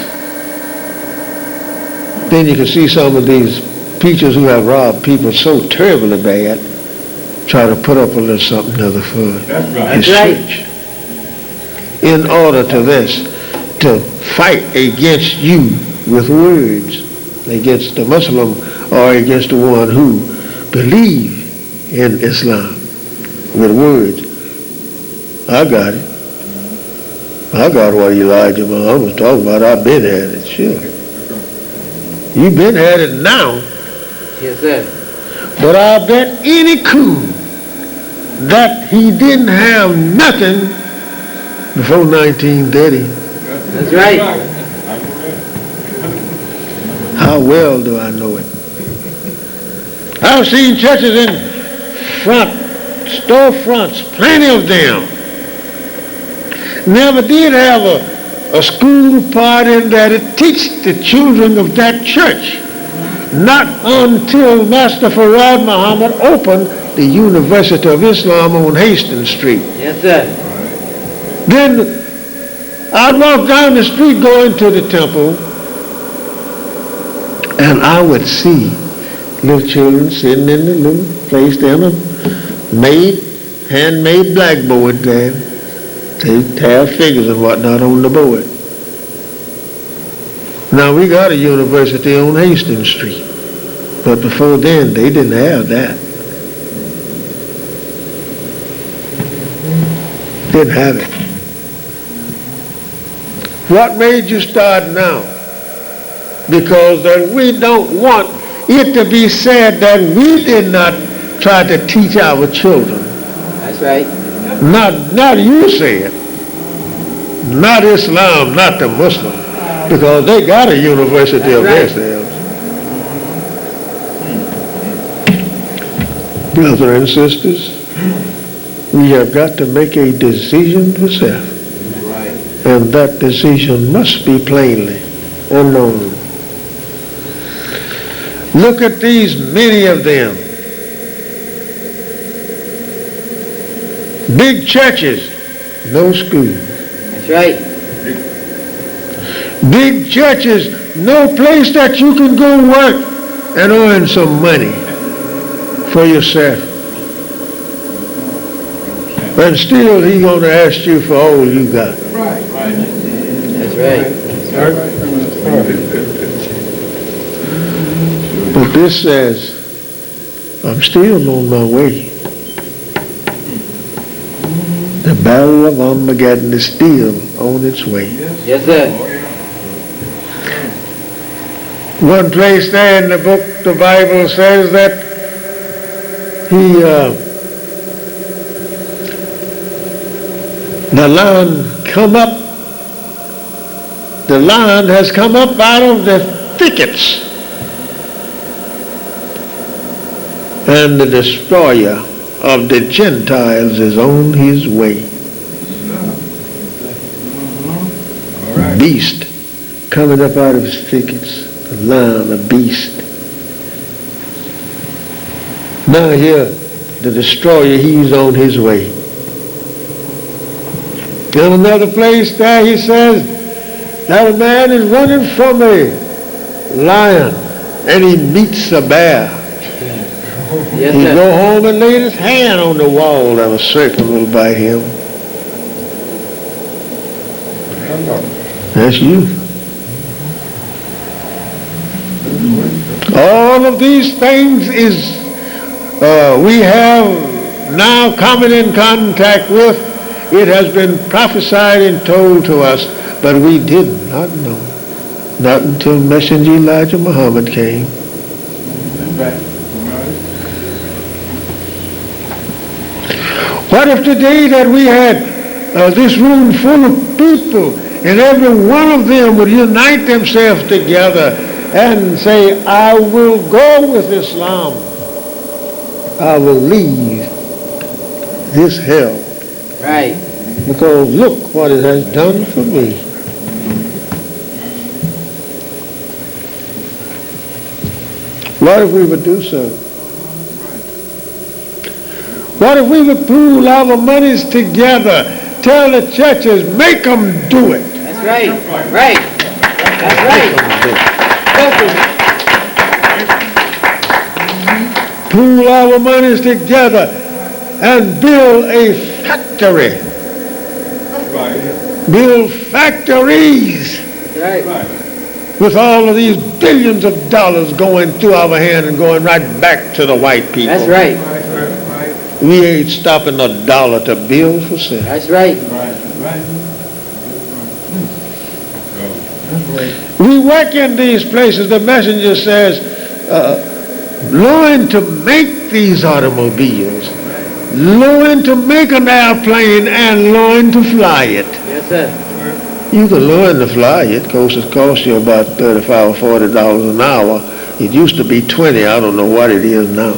then you can see some of these preachers who have robbed people so terribly bad try to put up a little something other for That's right. his That's right. church. In order to this, to fight against you with words, against the Muslim or against the one who believe in Islam with words. I got it. I got what Elijah Muhammad was talking about. I've been had it, sure. You've been had it now. Yes, sir. But I bet any coon that he didn't have nothing before 1930. That's right. How well do I know it? I've seen churches in front, storefronts, plenty of them. Never did have a school part in there to teach the children of that church. Not until Master Farad Muhammad opened the University of Islam on Hastings Street. Yes, sir. Then I'd walk down the street going to the temple, and I would see little children sitting in the little place there, handmade blackboard there. They have figures and whatnot on the board. Now we got a university on Hastings Street, but before then they didn't have that. Didn't have it. What made you start now? Because that we don't want it to be said that we did not try to teach our children. That's right. Not you say it. Not Islam, not the Muslim. Because they got a university of themselves. Brothers and sisters, we have got to make a decision for self. Right. And that decision must be plainly and known. Look at these, many of them. Big churches, no school. That's right. Big churches, no place that you can go work and earn some money for yourself. And still he's going to ask you for all you got. Right. That's right. But this says, I'm still on my way. The battle of Armageddon is still on its way. Yes, sir. One place there in the book, the Bible says that the lion has come up out of the thickets, and the destroyer of the Gentiles is on his way. Beast coming up out of his thickets, a lion, a beast. Now here, the destroyer, he's on his way. In another place there he says that a man is running from a lion and he meets a bear. Yes, He sir. go home and laid his hand on the wall and a serpent will bite him. That's you. All of these things is we have now coming in contact with. It has been prophesied and told to us, but we did not know. Not until Messenger Elijah Muhammad came. What if today that we had this room full of people and every one of them would unite themselves together and say, I will go with Islam. I will leave this hell. Right. Because look what it has done for me. What if we would do so? What if we would pool our monies together, tell the churches, make them do it. That's right. Right. That's right. Pool our monies together and build a factory. Build factories That's right. with all of these billions of dollars going through our hand and going right back to the white people. That's right. We ain't stopping a dollar to build for sale. That's right. We work in these places. The messenger says, learn to make these automobiles. Learn to make an airplane and learn to fly it. Yes, sir. You can learn to fly it. Of course, it costs you about $35 or $40 an hour. It used to be 20. I don't know what it is now.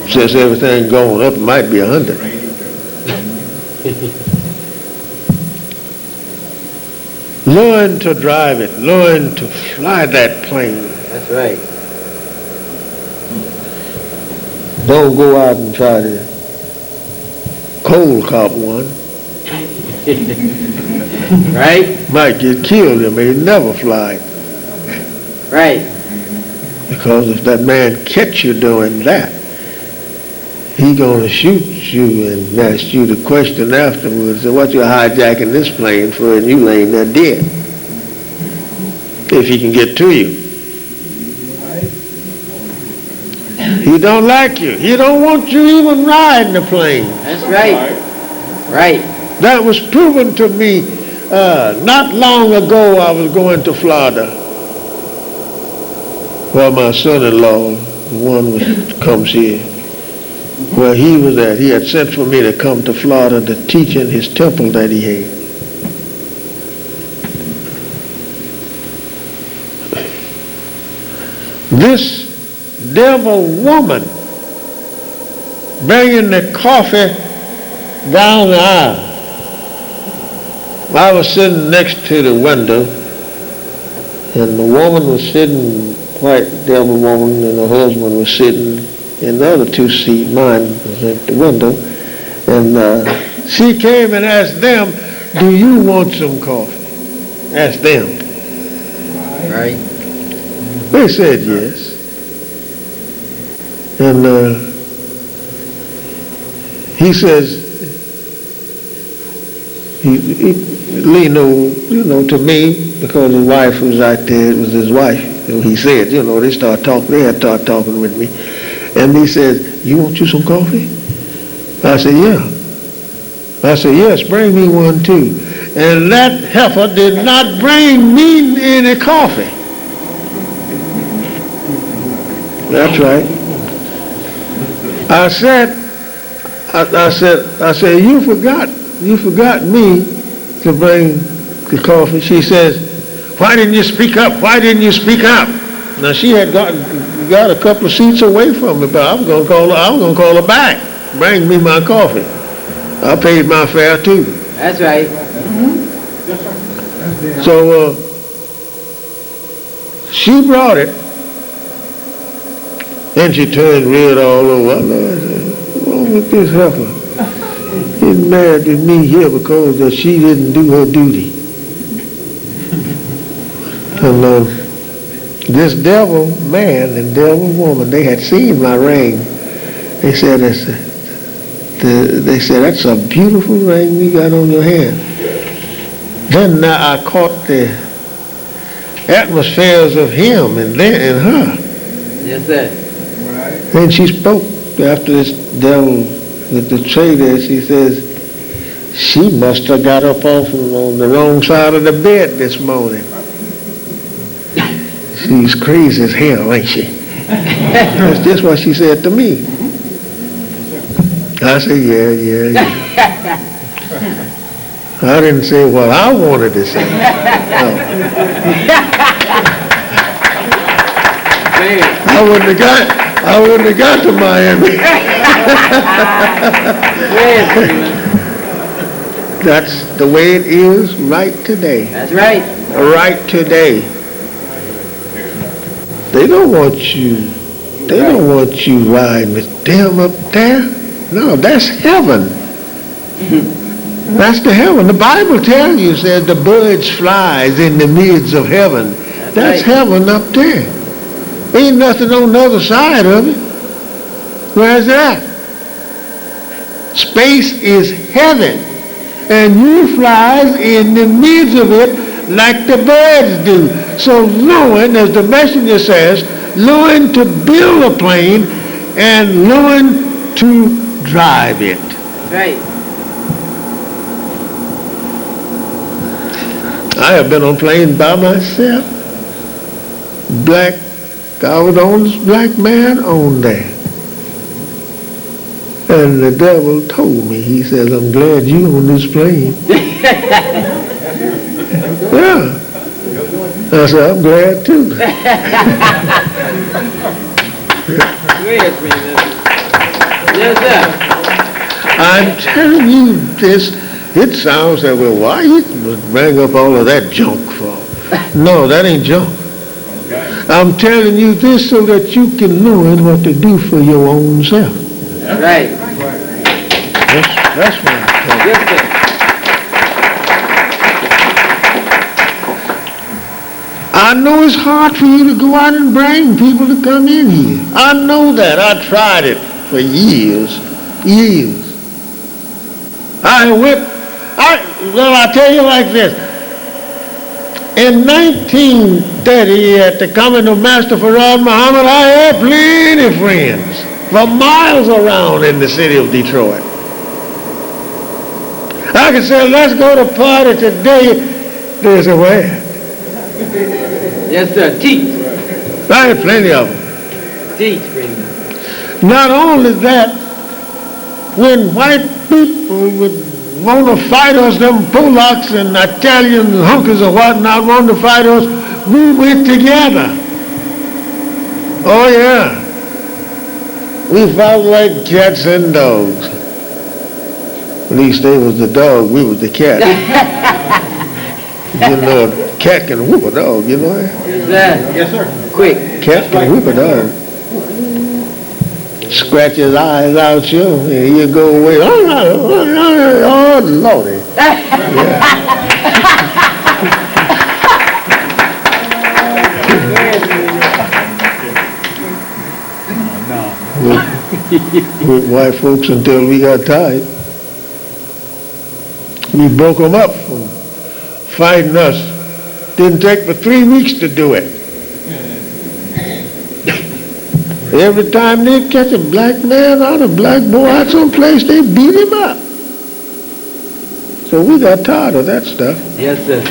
Since everything going up, it might be 100. Learn to drive it. Learn to fly that plane. That's right. Don't go out and try to cold cop one. Right. Might get killed. You may never fly. Right. Because if that man catch you doing that, he gonna shoot you and ask you the question afterwards, what you hijacking this plane for, and you laying there dead. If he can get to you. He don't like you. He don't want you even riding the plane. That's right. Right. That was proven to me not long ago. I was going to Florida. Well, my son-in-law, the one who comes here, where he was at, he had sent for me to come to Florida to teach in his temple that he had. This devil woman bringing the coffee down the aisle. I was sitting next to the window, and the woman was sitting, white devil woman, and her husband was sitting in the other two seats. Mine was at the window. And she came and asked them, do you want some coffee? Asked them. Right. They said yes. And he says, he leaned over, to me, because his wife was out there. It was his wife. And he said, they had started talking with me. And he said, you want you some coffee? I said, yeah. I said, yes, bring me one too. And that heifer did not bring me any coffee. That's right. I said, you forgot me to bring the coffee. She says, why didn't you speak up? Why didn't you speak up? Now she had got a couple of seats away from me, but I was gonna call her back. Bring me my coffee. I paid my fare too. That's right. So she brought it, and she turned red all over. I said, what's wrong with this heifer? He's mad at me here because that she didn't do her duty. And this devil man and devil woman, they had seen my ring. They said, that's a beautiful ring you got on your hand. Then now I caught the atmospheres of him and her. Yes, sir. Then she spoke after this devil with the tray there. She says, she must have got up off on the wrong side of the bed this morning. She's crazy as hell, ain't she? That's just what she said to me. I said, yeah. I didn't say what I wanted to say. No. I wouldn't have got to Miami. That's the way it is right today. That's right. Right today. They don't want you riding with them up there. No, that's heaven. That's the heaven. The Bible tells you, says the birds flies in the midst of heaven. That's right. Heaven up there. Ain't nothing on the other side of it. Where's that? Space is heaven. And you flies in the midst of it like the birds do. So learn, as the messenger says, learn to build a plane and learn to drive it. Right. I have been on planes by myself. I was the only black man on there. And the devil told me, he says, I'm glad you on this plane. Yeah. I said, I'm glad too. Yes, sir. I'm telling you this, it sounds like, well, why you bring up all of that junk for? No, that ain't junk. I'm telling you this so that you can learn what to do for your own self. Right. That's what I'm telling you. Yes, sir. I know it's hard for you to go out and bring people to come in here. I know that. I tried it for years. I'll tell you like this. In 1930, at the coming of Master Farad Muhammad, I had plenty of friends for miles around in the city of Detroit. I could say, let's go to party today. They said, where? Yes, sir. Teach. I had plenty of them. Teach, friend. Not only that, when white people would want to fight us, them Polacks and Italian hunkers or whatnot want to fight us, we went together. Oh yeah. We fought like cats and dogs. At least they was the dog, we was the cat. You know, a cat can whoop a dog, you know that? Yes, sir. Yes, sir. Quick. Cat can whoop a dog. Scratch his eyes out, sure, and he'll go away. Oh, Lordy. With white folks until we got tired. We broke them up from fighting us. Didn't take but 3 weeks to do it. Every time they'd catch a black man out, a black boy out someplace, they beat him up. So we got tired of that stuff. Yes, sir.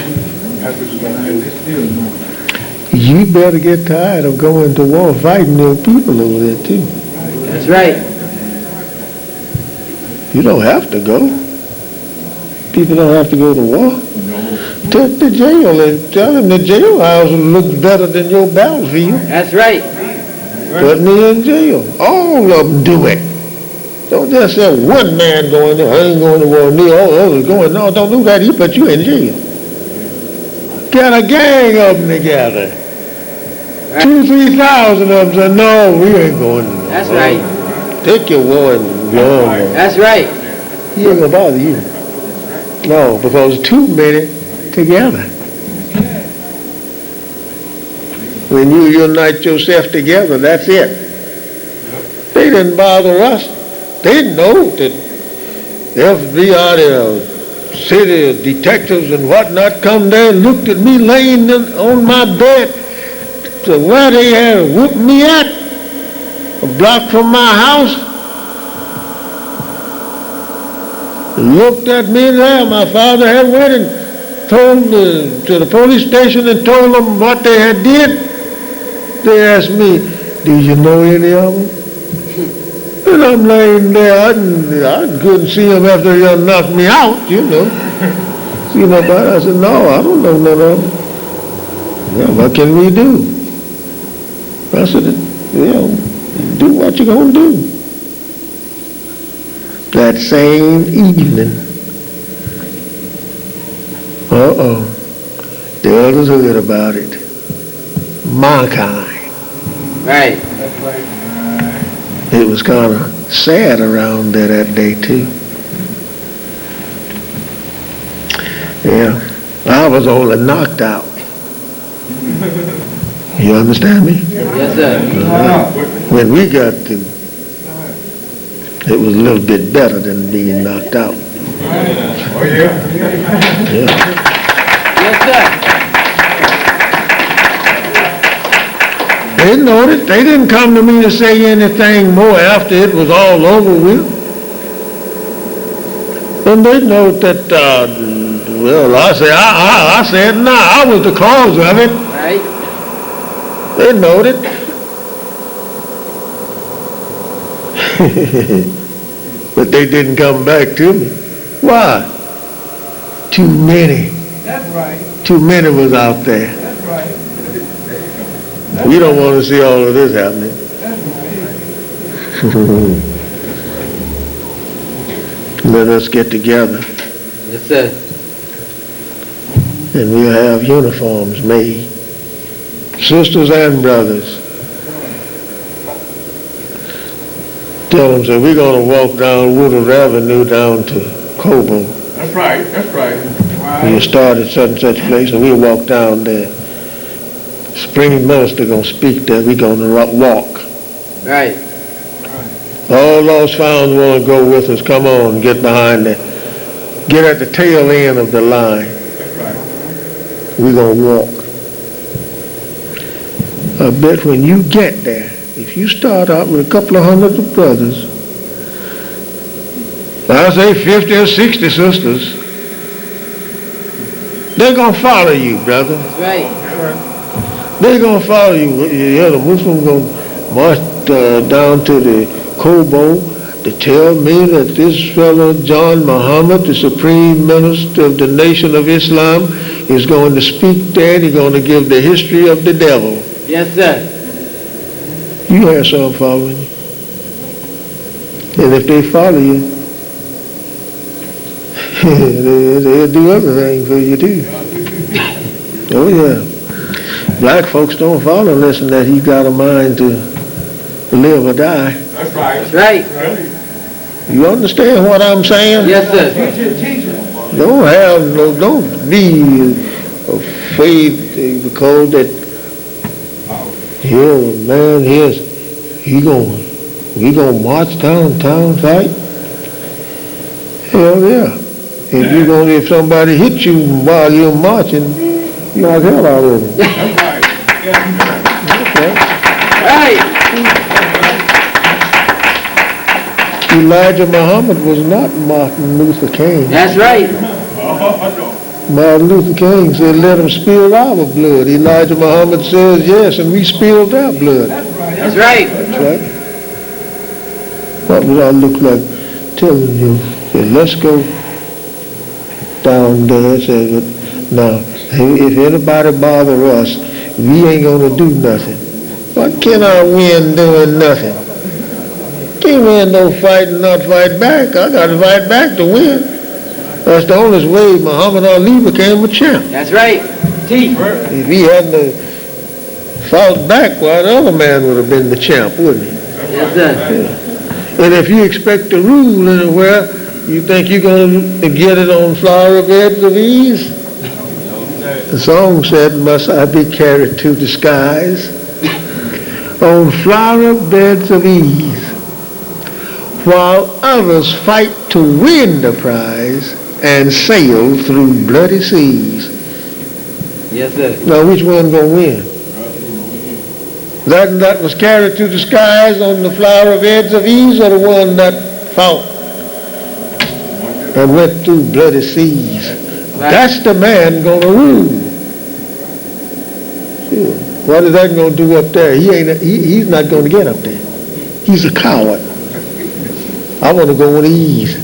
You better get tired of going to war fighting them people over there too. That's right. You don't have to go. People don't have to go to war. Take the jail and tell them the jailhouse looks better than your battlefield. That's right. Put me in jail. All of them do it. Don't just say one man going there, I ain't going to war, me, all others going. No, don't do that. He put you in jail. Get a gang of them together. 2,000-3,000 of them say, no, we ain't going to war. That's right. Take your war and go on. That's right. He ain't gonna bother you. No, because too many together. When you unite yourself together, that's it. They didn't bother us. They know that the FBI, city detectives and whatnot come there and looked at me laying on my bed to where they had whooped me at, a block from my house. Looked at me there. My father had went and told to the police station and told them what they had did. They asked me, do you know any of them? And I'm laying there. I couldn't see them after they knocked me out, you know. See nobody? I said, no, I don't know none of them. Well, what can we do? I said, do what you're going to do. That same evening, the others heard about it. My kind. Right. It was kind of sad around there that day too. Yeah, I was only knocked out. You understand me? Yes, sir. When we got to, it was a little bit better than being knocked out. Oh, yeah? Yeah. Yes, sir. They noticed. They didn't come to me to say anything more after it was all over with. And they know that, I said, no, I was the cause of it. Right. They knowed it. But they didn't come back to me. Why? Too many. That's right. Too many was out there. That's right. We don't want to see all of this happening. That's right. Let us get together Yes, sir. and we'll have uniforms made. Sisters and brothers. Tell them, so we're going to walk down Woodard Avenue down to Cobo. That's right, that's right. We start at such and such place and we'll walk down there. Spring minister going to speak there. We're going to walk. Right. All those found want to go with us. Come on, get behind it. Get at the tail end of the line. We're going to walk. I bet when you get there, if you start out with a couple of hundred of brothers, I say 50 or 60 sisters, they're going to follow you, brother. That's right. They're going to follow you. Yeah, the Muslims going to march down to the Kobo to tell me that this fellow John Muhammad, the supreme minister of the nation of Islam, is going to speak there and he's going to give the history of the devil. Yes, sir. You have some following you. And if they follow you, they'll do other things for you too. Oh, yeah. Black folks don't follow listen that he got a mind to live or die. That's right. That's right. You understand what I'm saying? Yes, sir. Teach it. Don't be afraid because that here, man, we gonna march downtown fight? Hell yeah. If somebody hits you while you're marching, you knock hell out of them. That's right. Okay. Right. Elijah Muhammad was not Martin Luther King. That's right. Martin Luther King said, let them spill our blood. Elijah Muhammad says, yes, and we spilled our blood. That's right. That's right. What would I look like telling you? Said, let's go down there. Said, now, if anybody bother us, we ain't gonna do nothing. What can I win doing nothing? Can't win no fight and not fight back. I gotta fight back to win. That's the only way Muhammad Ali became a champ. That's right. Teach. If he hadn't fought back, well, the other man would have been the champ, wouldn't he? Yes, sir. And if you expect to rule anywhere, you think you're going to get it on flower beds of ease? The song said, must I be carried to the skies on flower beds of ease, while others fight to win the prize and sail through bloody seas. Yes, sir. Now, which one going to win? That was carried to the skies on the flower beds of ease, or the one that fought and went through bloody seas? Right. That's the man going to rule. Sure. What is that going to do up there? He's not going to get up there. He's a coward. I want to go with ease.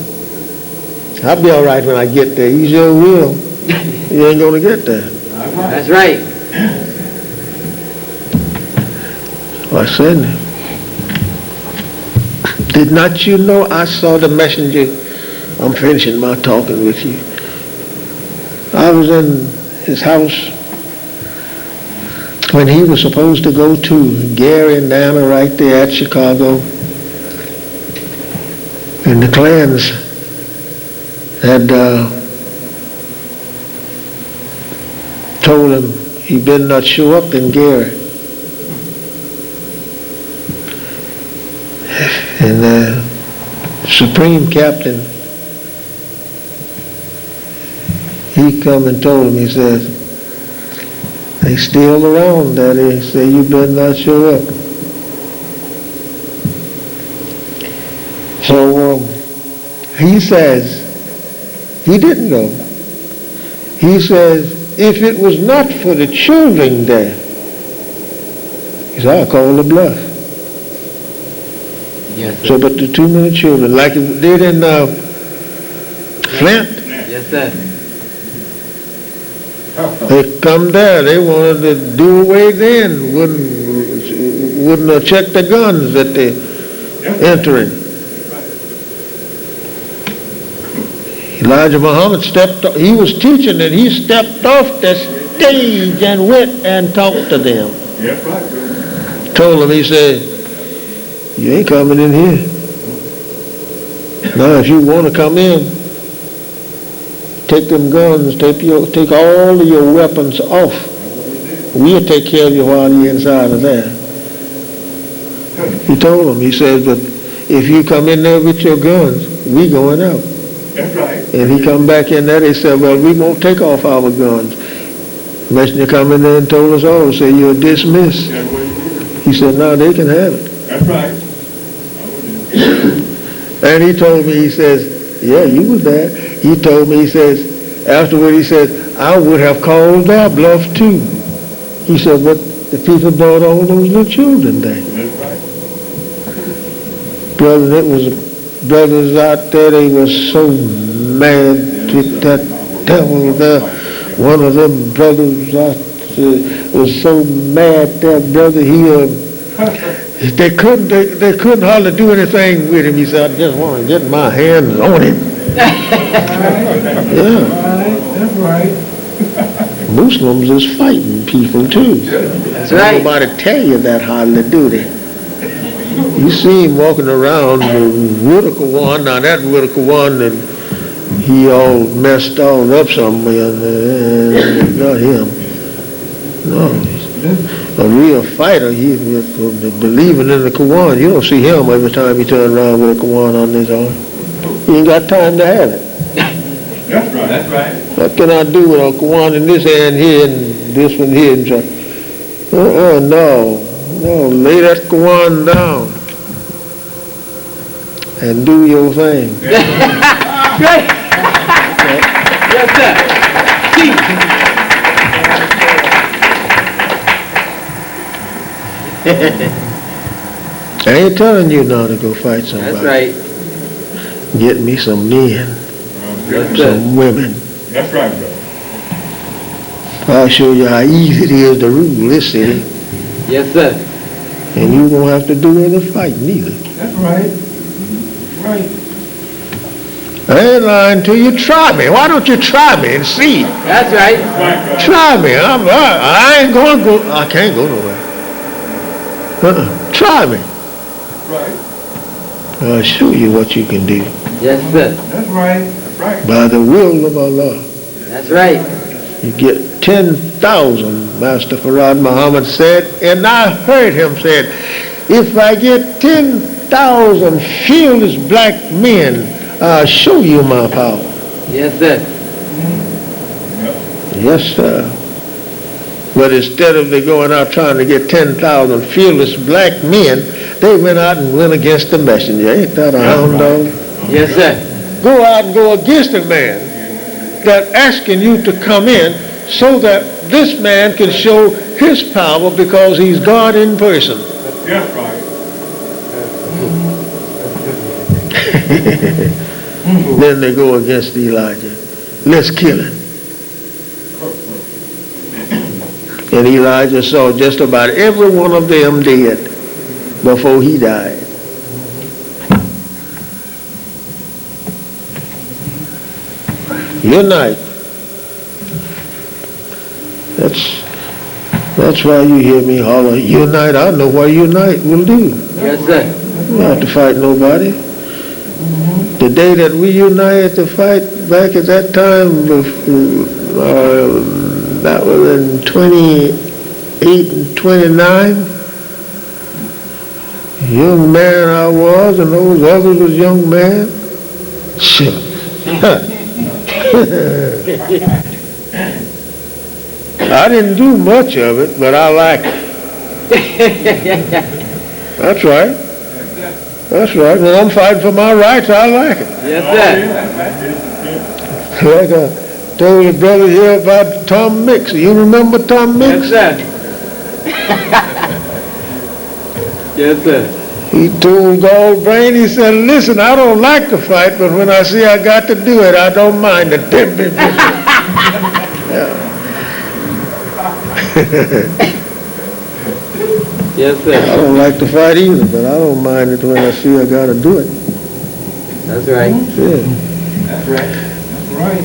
I'll be all right when I get there. You sure will. You ain't going to get there. That's right. I said, did not you know I saw the messenger? I'm finishing my talking with you. I was in his house when he was supposed to go to Gary and Nana right there at Chicago. And the Klans had told him he better not show up in Gary. And the Supreme Captain, he come and told him, he says, they still around, Daddy. He said, you better not show up. So he says, he didn't go. He says, if it was not for the children there, he said, I'll call the bluff. Yes, sir. So, but the too many children, like it did in Flint, Yes, sir. they come there, they wanted to do away then, wouldn't check the guns that they entering. Elijah Muhammad he was teaching and he stepped off the stage and went and talked to them. Yes, right. Told them, he said, you ain't coming in here. Now, if you want to come in, take them guns, take all of your weapons off. We'll take care of you while you're inside of there. He told them, he says, but if you come in there with your guns, we going out. That's right. And he come back in there, they said, well, we won't take off our guns. Messenger come in there and told us all, say, you're dismissed. That's what it is. He said, no, they can have it. That's right. And he told me, he says, yeah, you was there. He told me, he says, afterward, he says, I would have called their bluff too. He said, but the people brought all those little children there. That's right. Brother, it was brothers out there, they were so mad with that devil there. One of them brothers was so mad that brother, they couldn't hardly do anything with him. He said, I just want to get my hands on him. Yeah. That's right. Muslims is fighting people too. That's right. Nobody tell you that hardly, do they? You see him walking around with Whitaker one, now that Whitaker one, and he all messed all up somewhere, not him. No, a real fighter, he believing in the Quran. You don't see him every time he turn around with a Quran on his arm. He ain't got time to have it. That's right. That's right. What can I do with a Quran in this hand here and this one here? And try? No, lay that Quran down and do your thing. Great. Yes, sir. Teach. I ain't telling you now to go fight somebody. That's right. Get me some men, Yes, sir. some women. That's right, brother. I'll show you how easy it is to rule this city, Yes, sir. and you won't have to do any fighting either. That's right. Right. I ain't lying to you. Try me. Why don't you try me and see? That's right. That's right, brother. Try me. I ain't gonna go. I can't go nowhere. Try me. Right. I'll show you what you can do Yes, sir. That's right. That's right. by the will of Allah. That's right. You get 10,000, Master Farad Muhammad said, and I heard him said, if I get 10,000 fearless black men, I'll show you my power. Yes, sir. Yes, sir. But instead of they going out trying to get 10,000 fearless black men, they went out and went against the messenger. Ain't that a hound dog? Yes, sir. Go out and go against a man that asking you to come in so that this man can show his power because he's God in person. That's right. Then they go against Elijah. Let's kill him. And Elijah saw just about every one of them dead before he died. Unite. That's why you hear me holler, unite. I know what unite will do. Yes, sir. We don't have to fight nobody. The day that we united to fight back at that time, that was in 28 and 29. Young man I was, and those others was young man. Sure. I didn't do much of it, but I like it. That's right. That's right. When I'm fighting for my rights, I like it. Yes, sir. Like I told your brother here about Tom Mix. You remember Tom Mix? Yes, sir. Yes, sir. He told Goldbrain, he said, listen, I don't like to fight, but when I see I got to do it, I don't mind it. Yes, I sir. don't like to fight either, but I don't mind it when I see I got to do it. That's right. Yeah. That's right. That's right.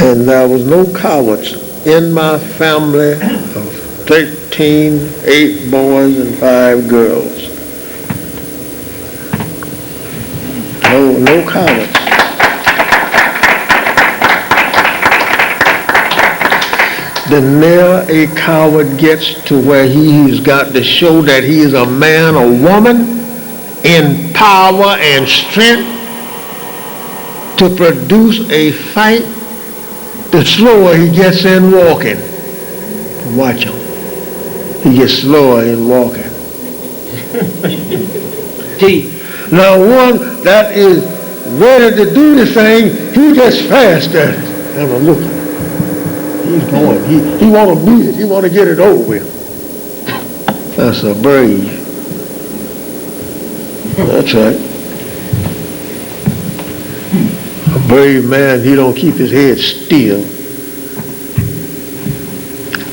And there was no cowards in my family of 13, 8 boys and 5 girls. No cowards. The nearer a coward gets to where he's got to show that he is a man or woman in power and strength to produce a fight, the slower he gets in walking. Watch him. He gets slower in walking. Teach. Now one that is ready to do the thing, he gets fast at it. And I'm looking. He's going. He want to beat it. He want to get it over with. That's a brave. That's right. A brave man, he don't keep his head still.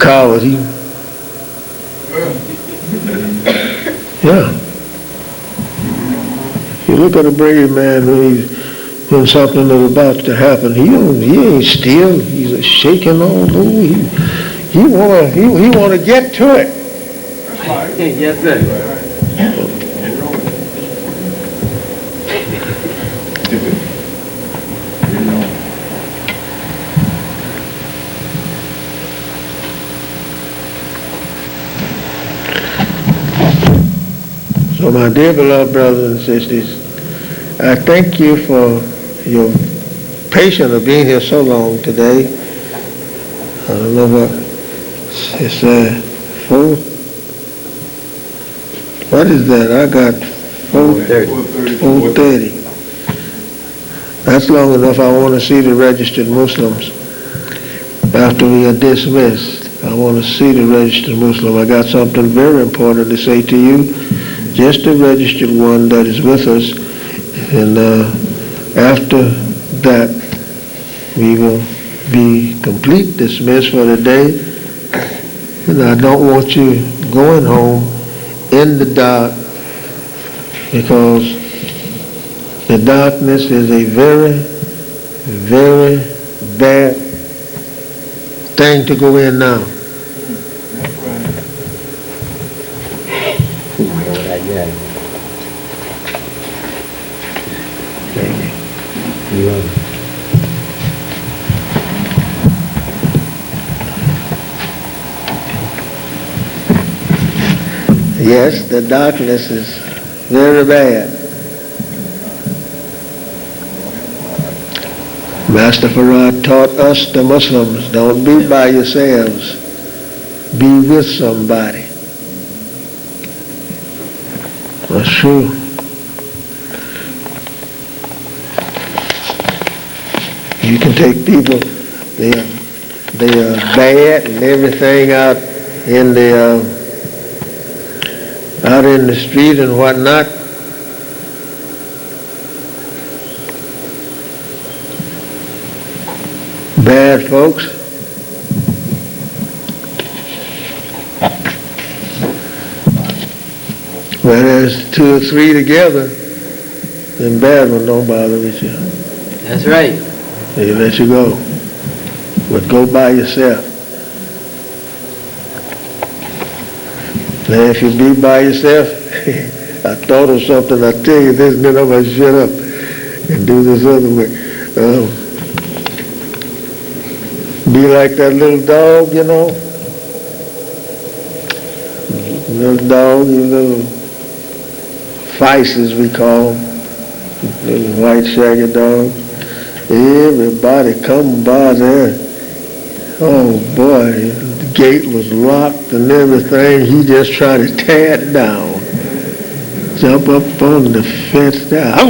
Coward, he. Yeah. You look at a brave man when he's when something is about to happen. He ain't still. He's shaking all over. He wanna get to it. That's right. Yes, sir. Get rolling. Get rolling. So my dear beloved brothers and sisters, I thank you for your patience of being here so long today. I don't know what it's 4. What is that? I got 4:30. That's long enough. I want to see the registered Muslims after we are dismissed. I want to see the registered Muslim. I got something very important to say to you. Just the registered one that is with us. And after that, we will be complete dismissed for the day. And I don't want you going home in the dark, because the darkness is a very, very bad thing to go in now. Yes, the darkness is very bad. Master Farad taught us, the Muslims, don't be by yourselves. Be with somebody. That's true. You can take people, they are bad and everything out in the street and whatnot. Bad folks. When there's 2 or 3 together, then bad one don't bother with you. That's right. They let you go. But go by yourself. Now if you be by yourself, I thought of something, I tell you this, then I'm going to shut up and do this other way. Be like that little dog, you know. Little dog, you little Feist, as we call them. Little white shaggy dog. Everybody come by there. Oh boy, the gate was locked and everything. He just tried to tear it down. Jump up on the fence there. Run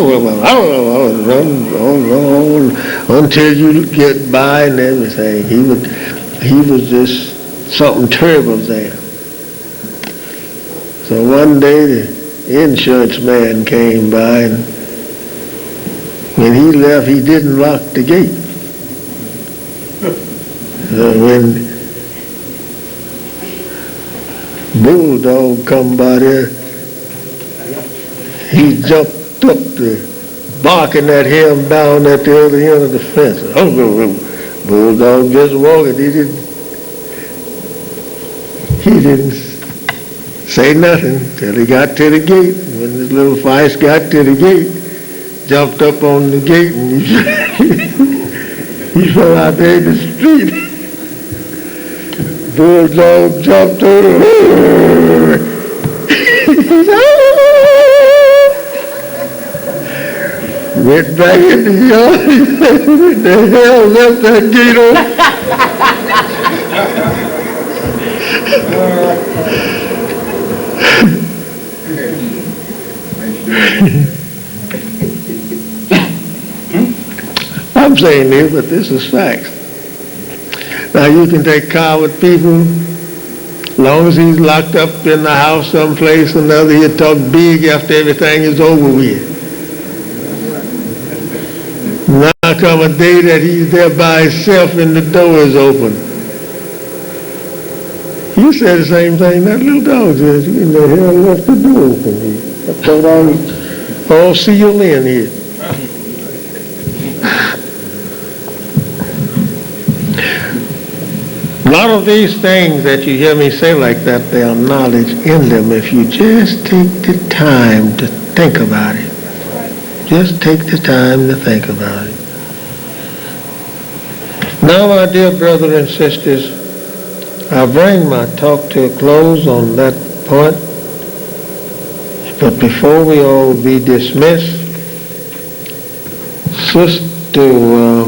until you get by and everything. He was just something terrible there. So one day the insurance man came by, and when he left, he didn't lock the gate. When Bulldog come by there, he jumped up to barking at him down at the other end of the fence. Bulldog just walking. He didn't say nothing till he got to the gate. When this little Feist got to the gate, jumped up on the gate and he fell out there in the street. Bulldog jumped over. Went back in the yard. What the hell left that gate open? I'm saying this, but this is facts. Now you can take coward people, as long as he's locked up in the house someplace or another, he'll talk big after everything is over with. Now come a day that he's there by himself and the door is open. You said the same thing that little dog says. You in the hell left the door open here. I thought I'll see you in here. lot of these things that you hear me say like that, they are knowledge in them if you just take the time to think about it. Just take the time to think about it. Now, my dear brothers and sisters, I bring my talk to a close on that point. But before we all be dismissed, Sister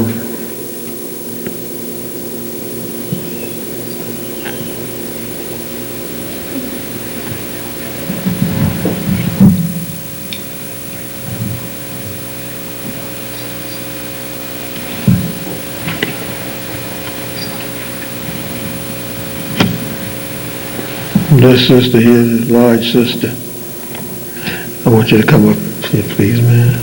this sister here, this large sister, I want you to come up here, please, man.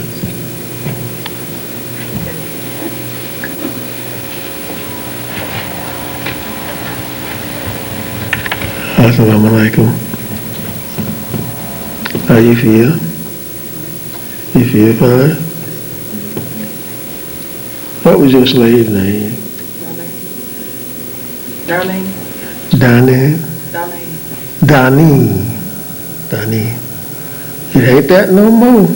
Assalamu alaikum. How you feel? You feel fine? What was your slave name? Darlene. Darlene? Darlene. Darlene. Darlene. You hate that no more.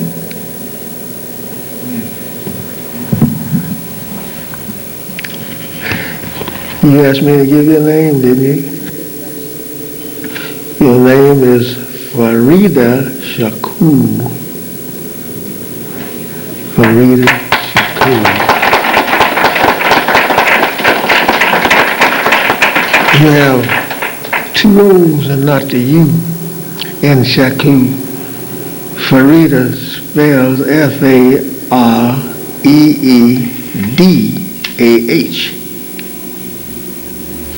You asked me to give you a name, didn't you? Your name is Farida Shakur. Farida Shakur. You have two O's and not the U in Shakur. Farida spells F-A-R-E-E-D-A-H.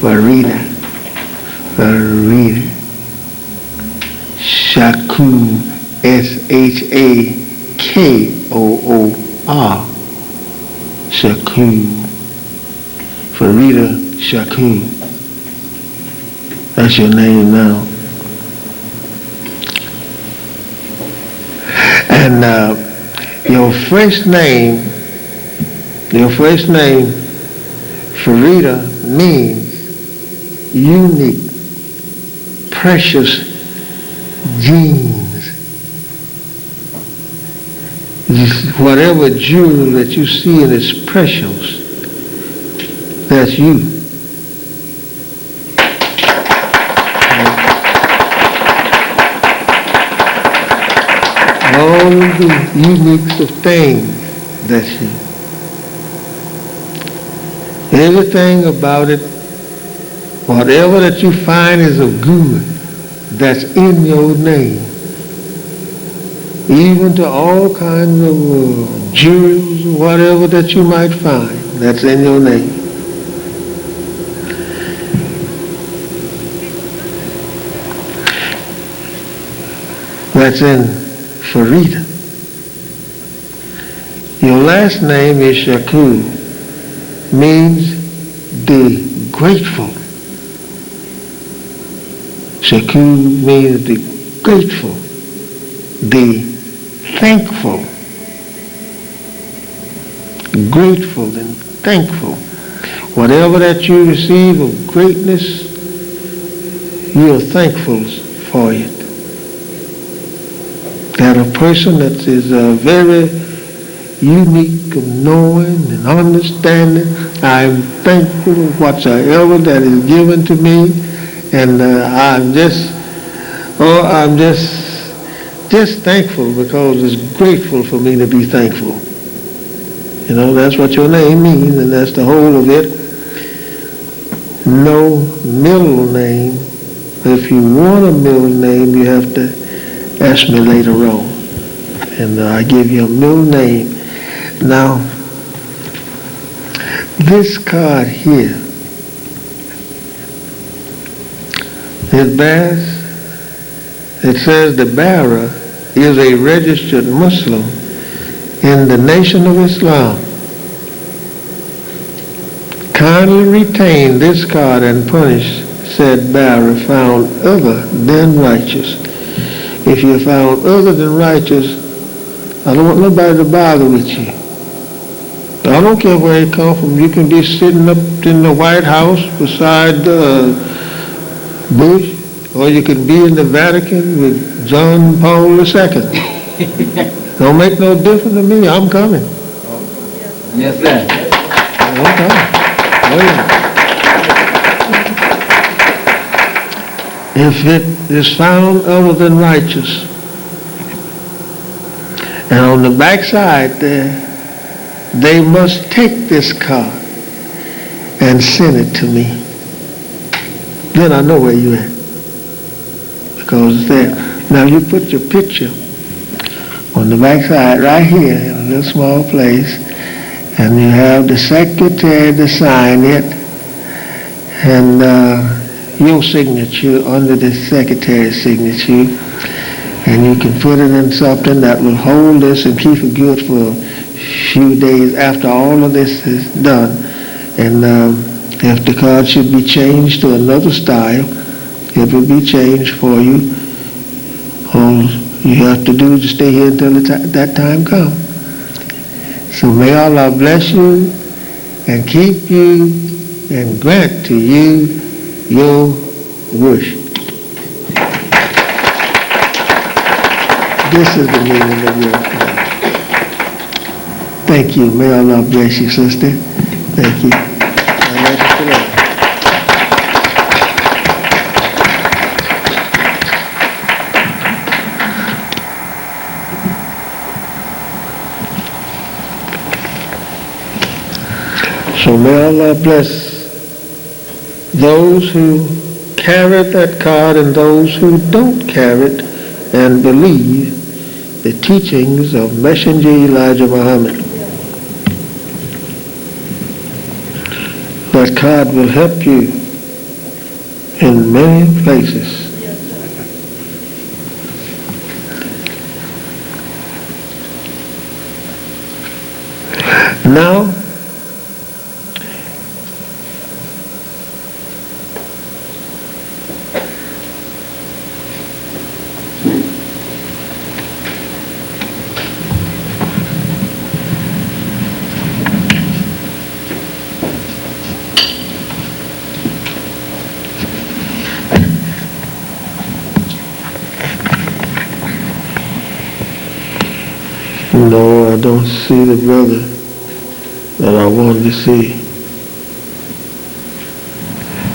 Farida. Farida. Shakur, S-H-A-K-O-O-R. Shakur. Farida Shakur. That's your name now. And your first name, Farida, means unique, precious genes. Whatever jewel that you see and it's precious, that's you. All the unique of things, that's you. Everything about it, whatever that you find is of good, that's in your name. Even to all kinds of jewels, whatever that you might find, that's in your name. That's in Farida. Your last name is Shakur, means the grateful. Shakur means the grateful, the thankful. Grateful and thankful. Whatever that you receive of greatness, you are thankful for it. That a person that is very unique of knowing and understanding, I'm thankful for whatsoever that is given to me, and I'm just thankful because it's grateful for me to be thankful. You know, that's what your name means, and that's the whole of it. No middle name. If you want a middle name, you have to ask me later on, and I give you a middle name. Now, this card here, it says the bearer is a registered Muslim in the Nation of Islam. Kindly retain this card and punish said bearer found other than righteous. If you're found other than righteous, I don't want nobody to bother with you. All don't care where you come from. You can be sitting up in the White House beside Bush, or you can be in the Vatican with John Paul II. Don't make no difference to me. I'm coming. Yes, sir. I'm coming. Oh, yeah. If it is found other than righteous, and on the backside there, they must take this card and send it to me. Then I know where you at, because it's there. Now you put your picture on the backside right here in a little small place, and you have the secretary to sign it, and your signature under the secretary's signature, and you can put it in something that will hold this and keep it good for a few days after all of this is done. And if the card should be changed to another style, it will be changed for you. All you have to do is stay here until that time comes. So may Allah bless you and keep you and grant to you your wish. This is the meaning of your prayer. Thank you. May Allah bless you, sister. Thank you. So may Allah bless those who carry that card and those who don't carry it and believe the teachings of Messenger Elijah Muhammad. That card will help you in many places. Now, no, I don't see the brother that I wanted to see.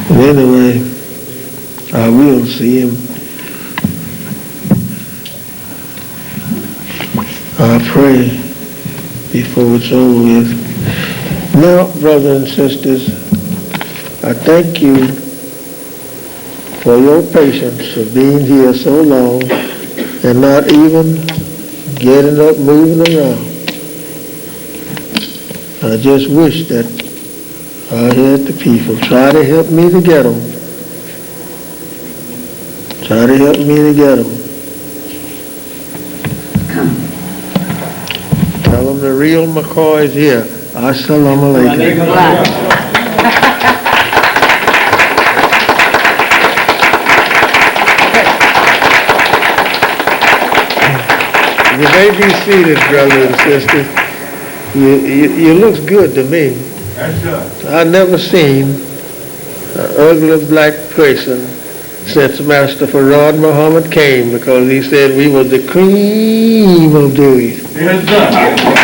But anyway, I will see him. I pray before it's over with. Now, brothers and sisters, I thank you for your patience of being here so long and not even getting up, moving around. I just wish that I had the people try to help me to get them. Try to help me to get them. Tell them the real McCoy is here. Assalamu alaikum. You may be seated, brothers and sisters. You looks good to me. That's good. I never seen an ugly black person since Master Farad Muhammad came, because he said we were the cream of Dewey. Yes, sir.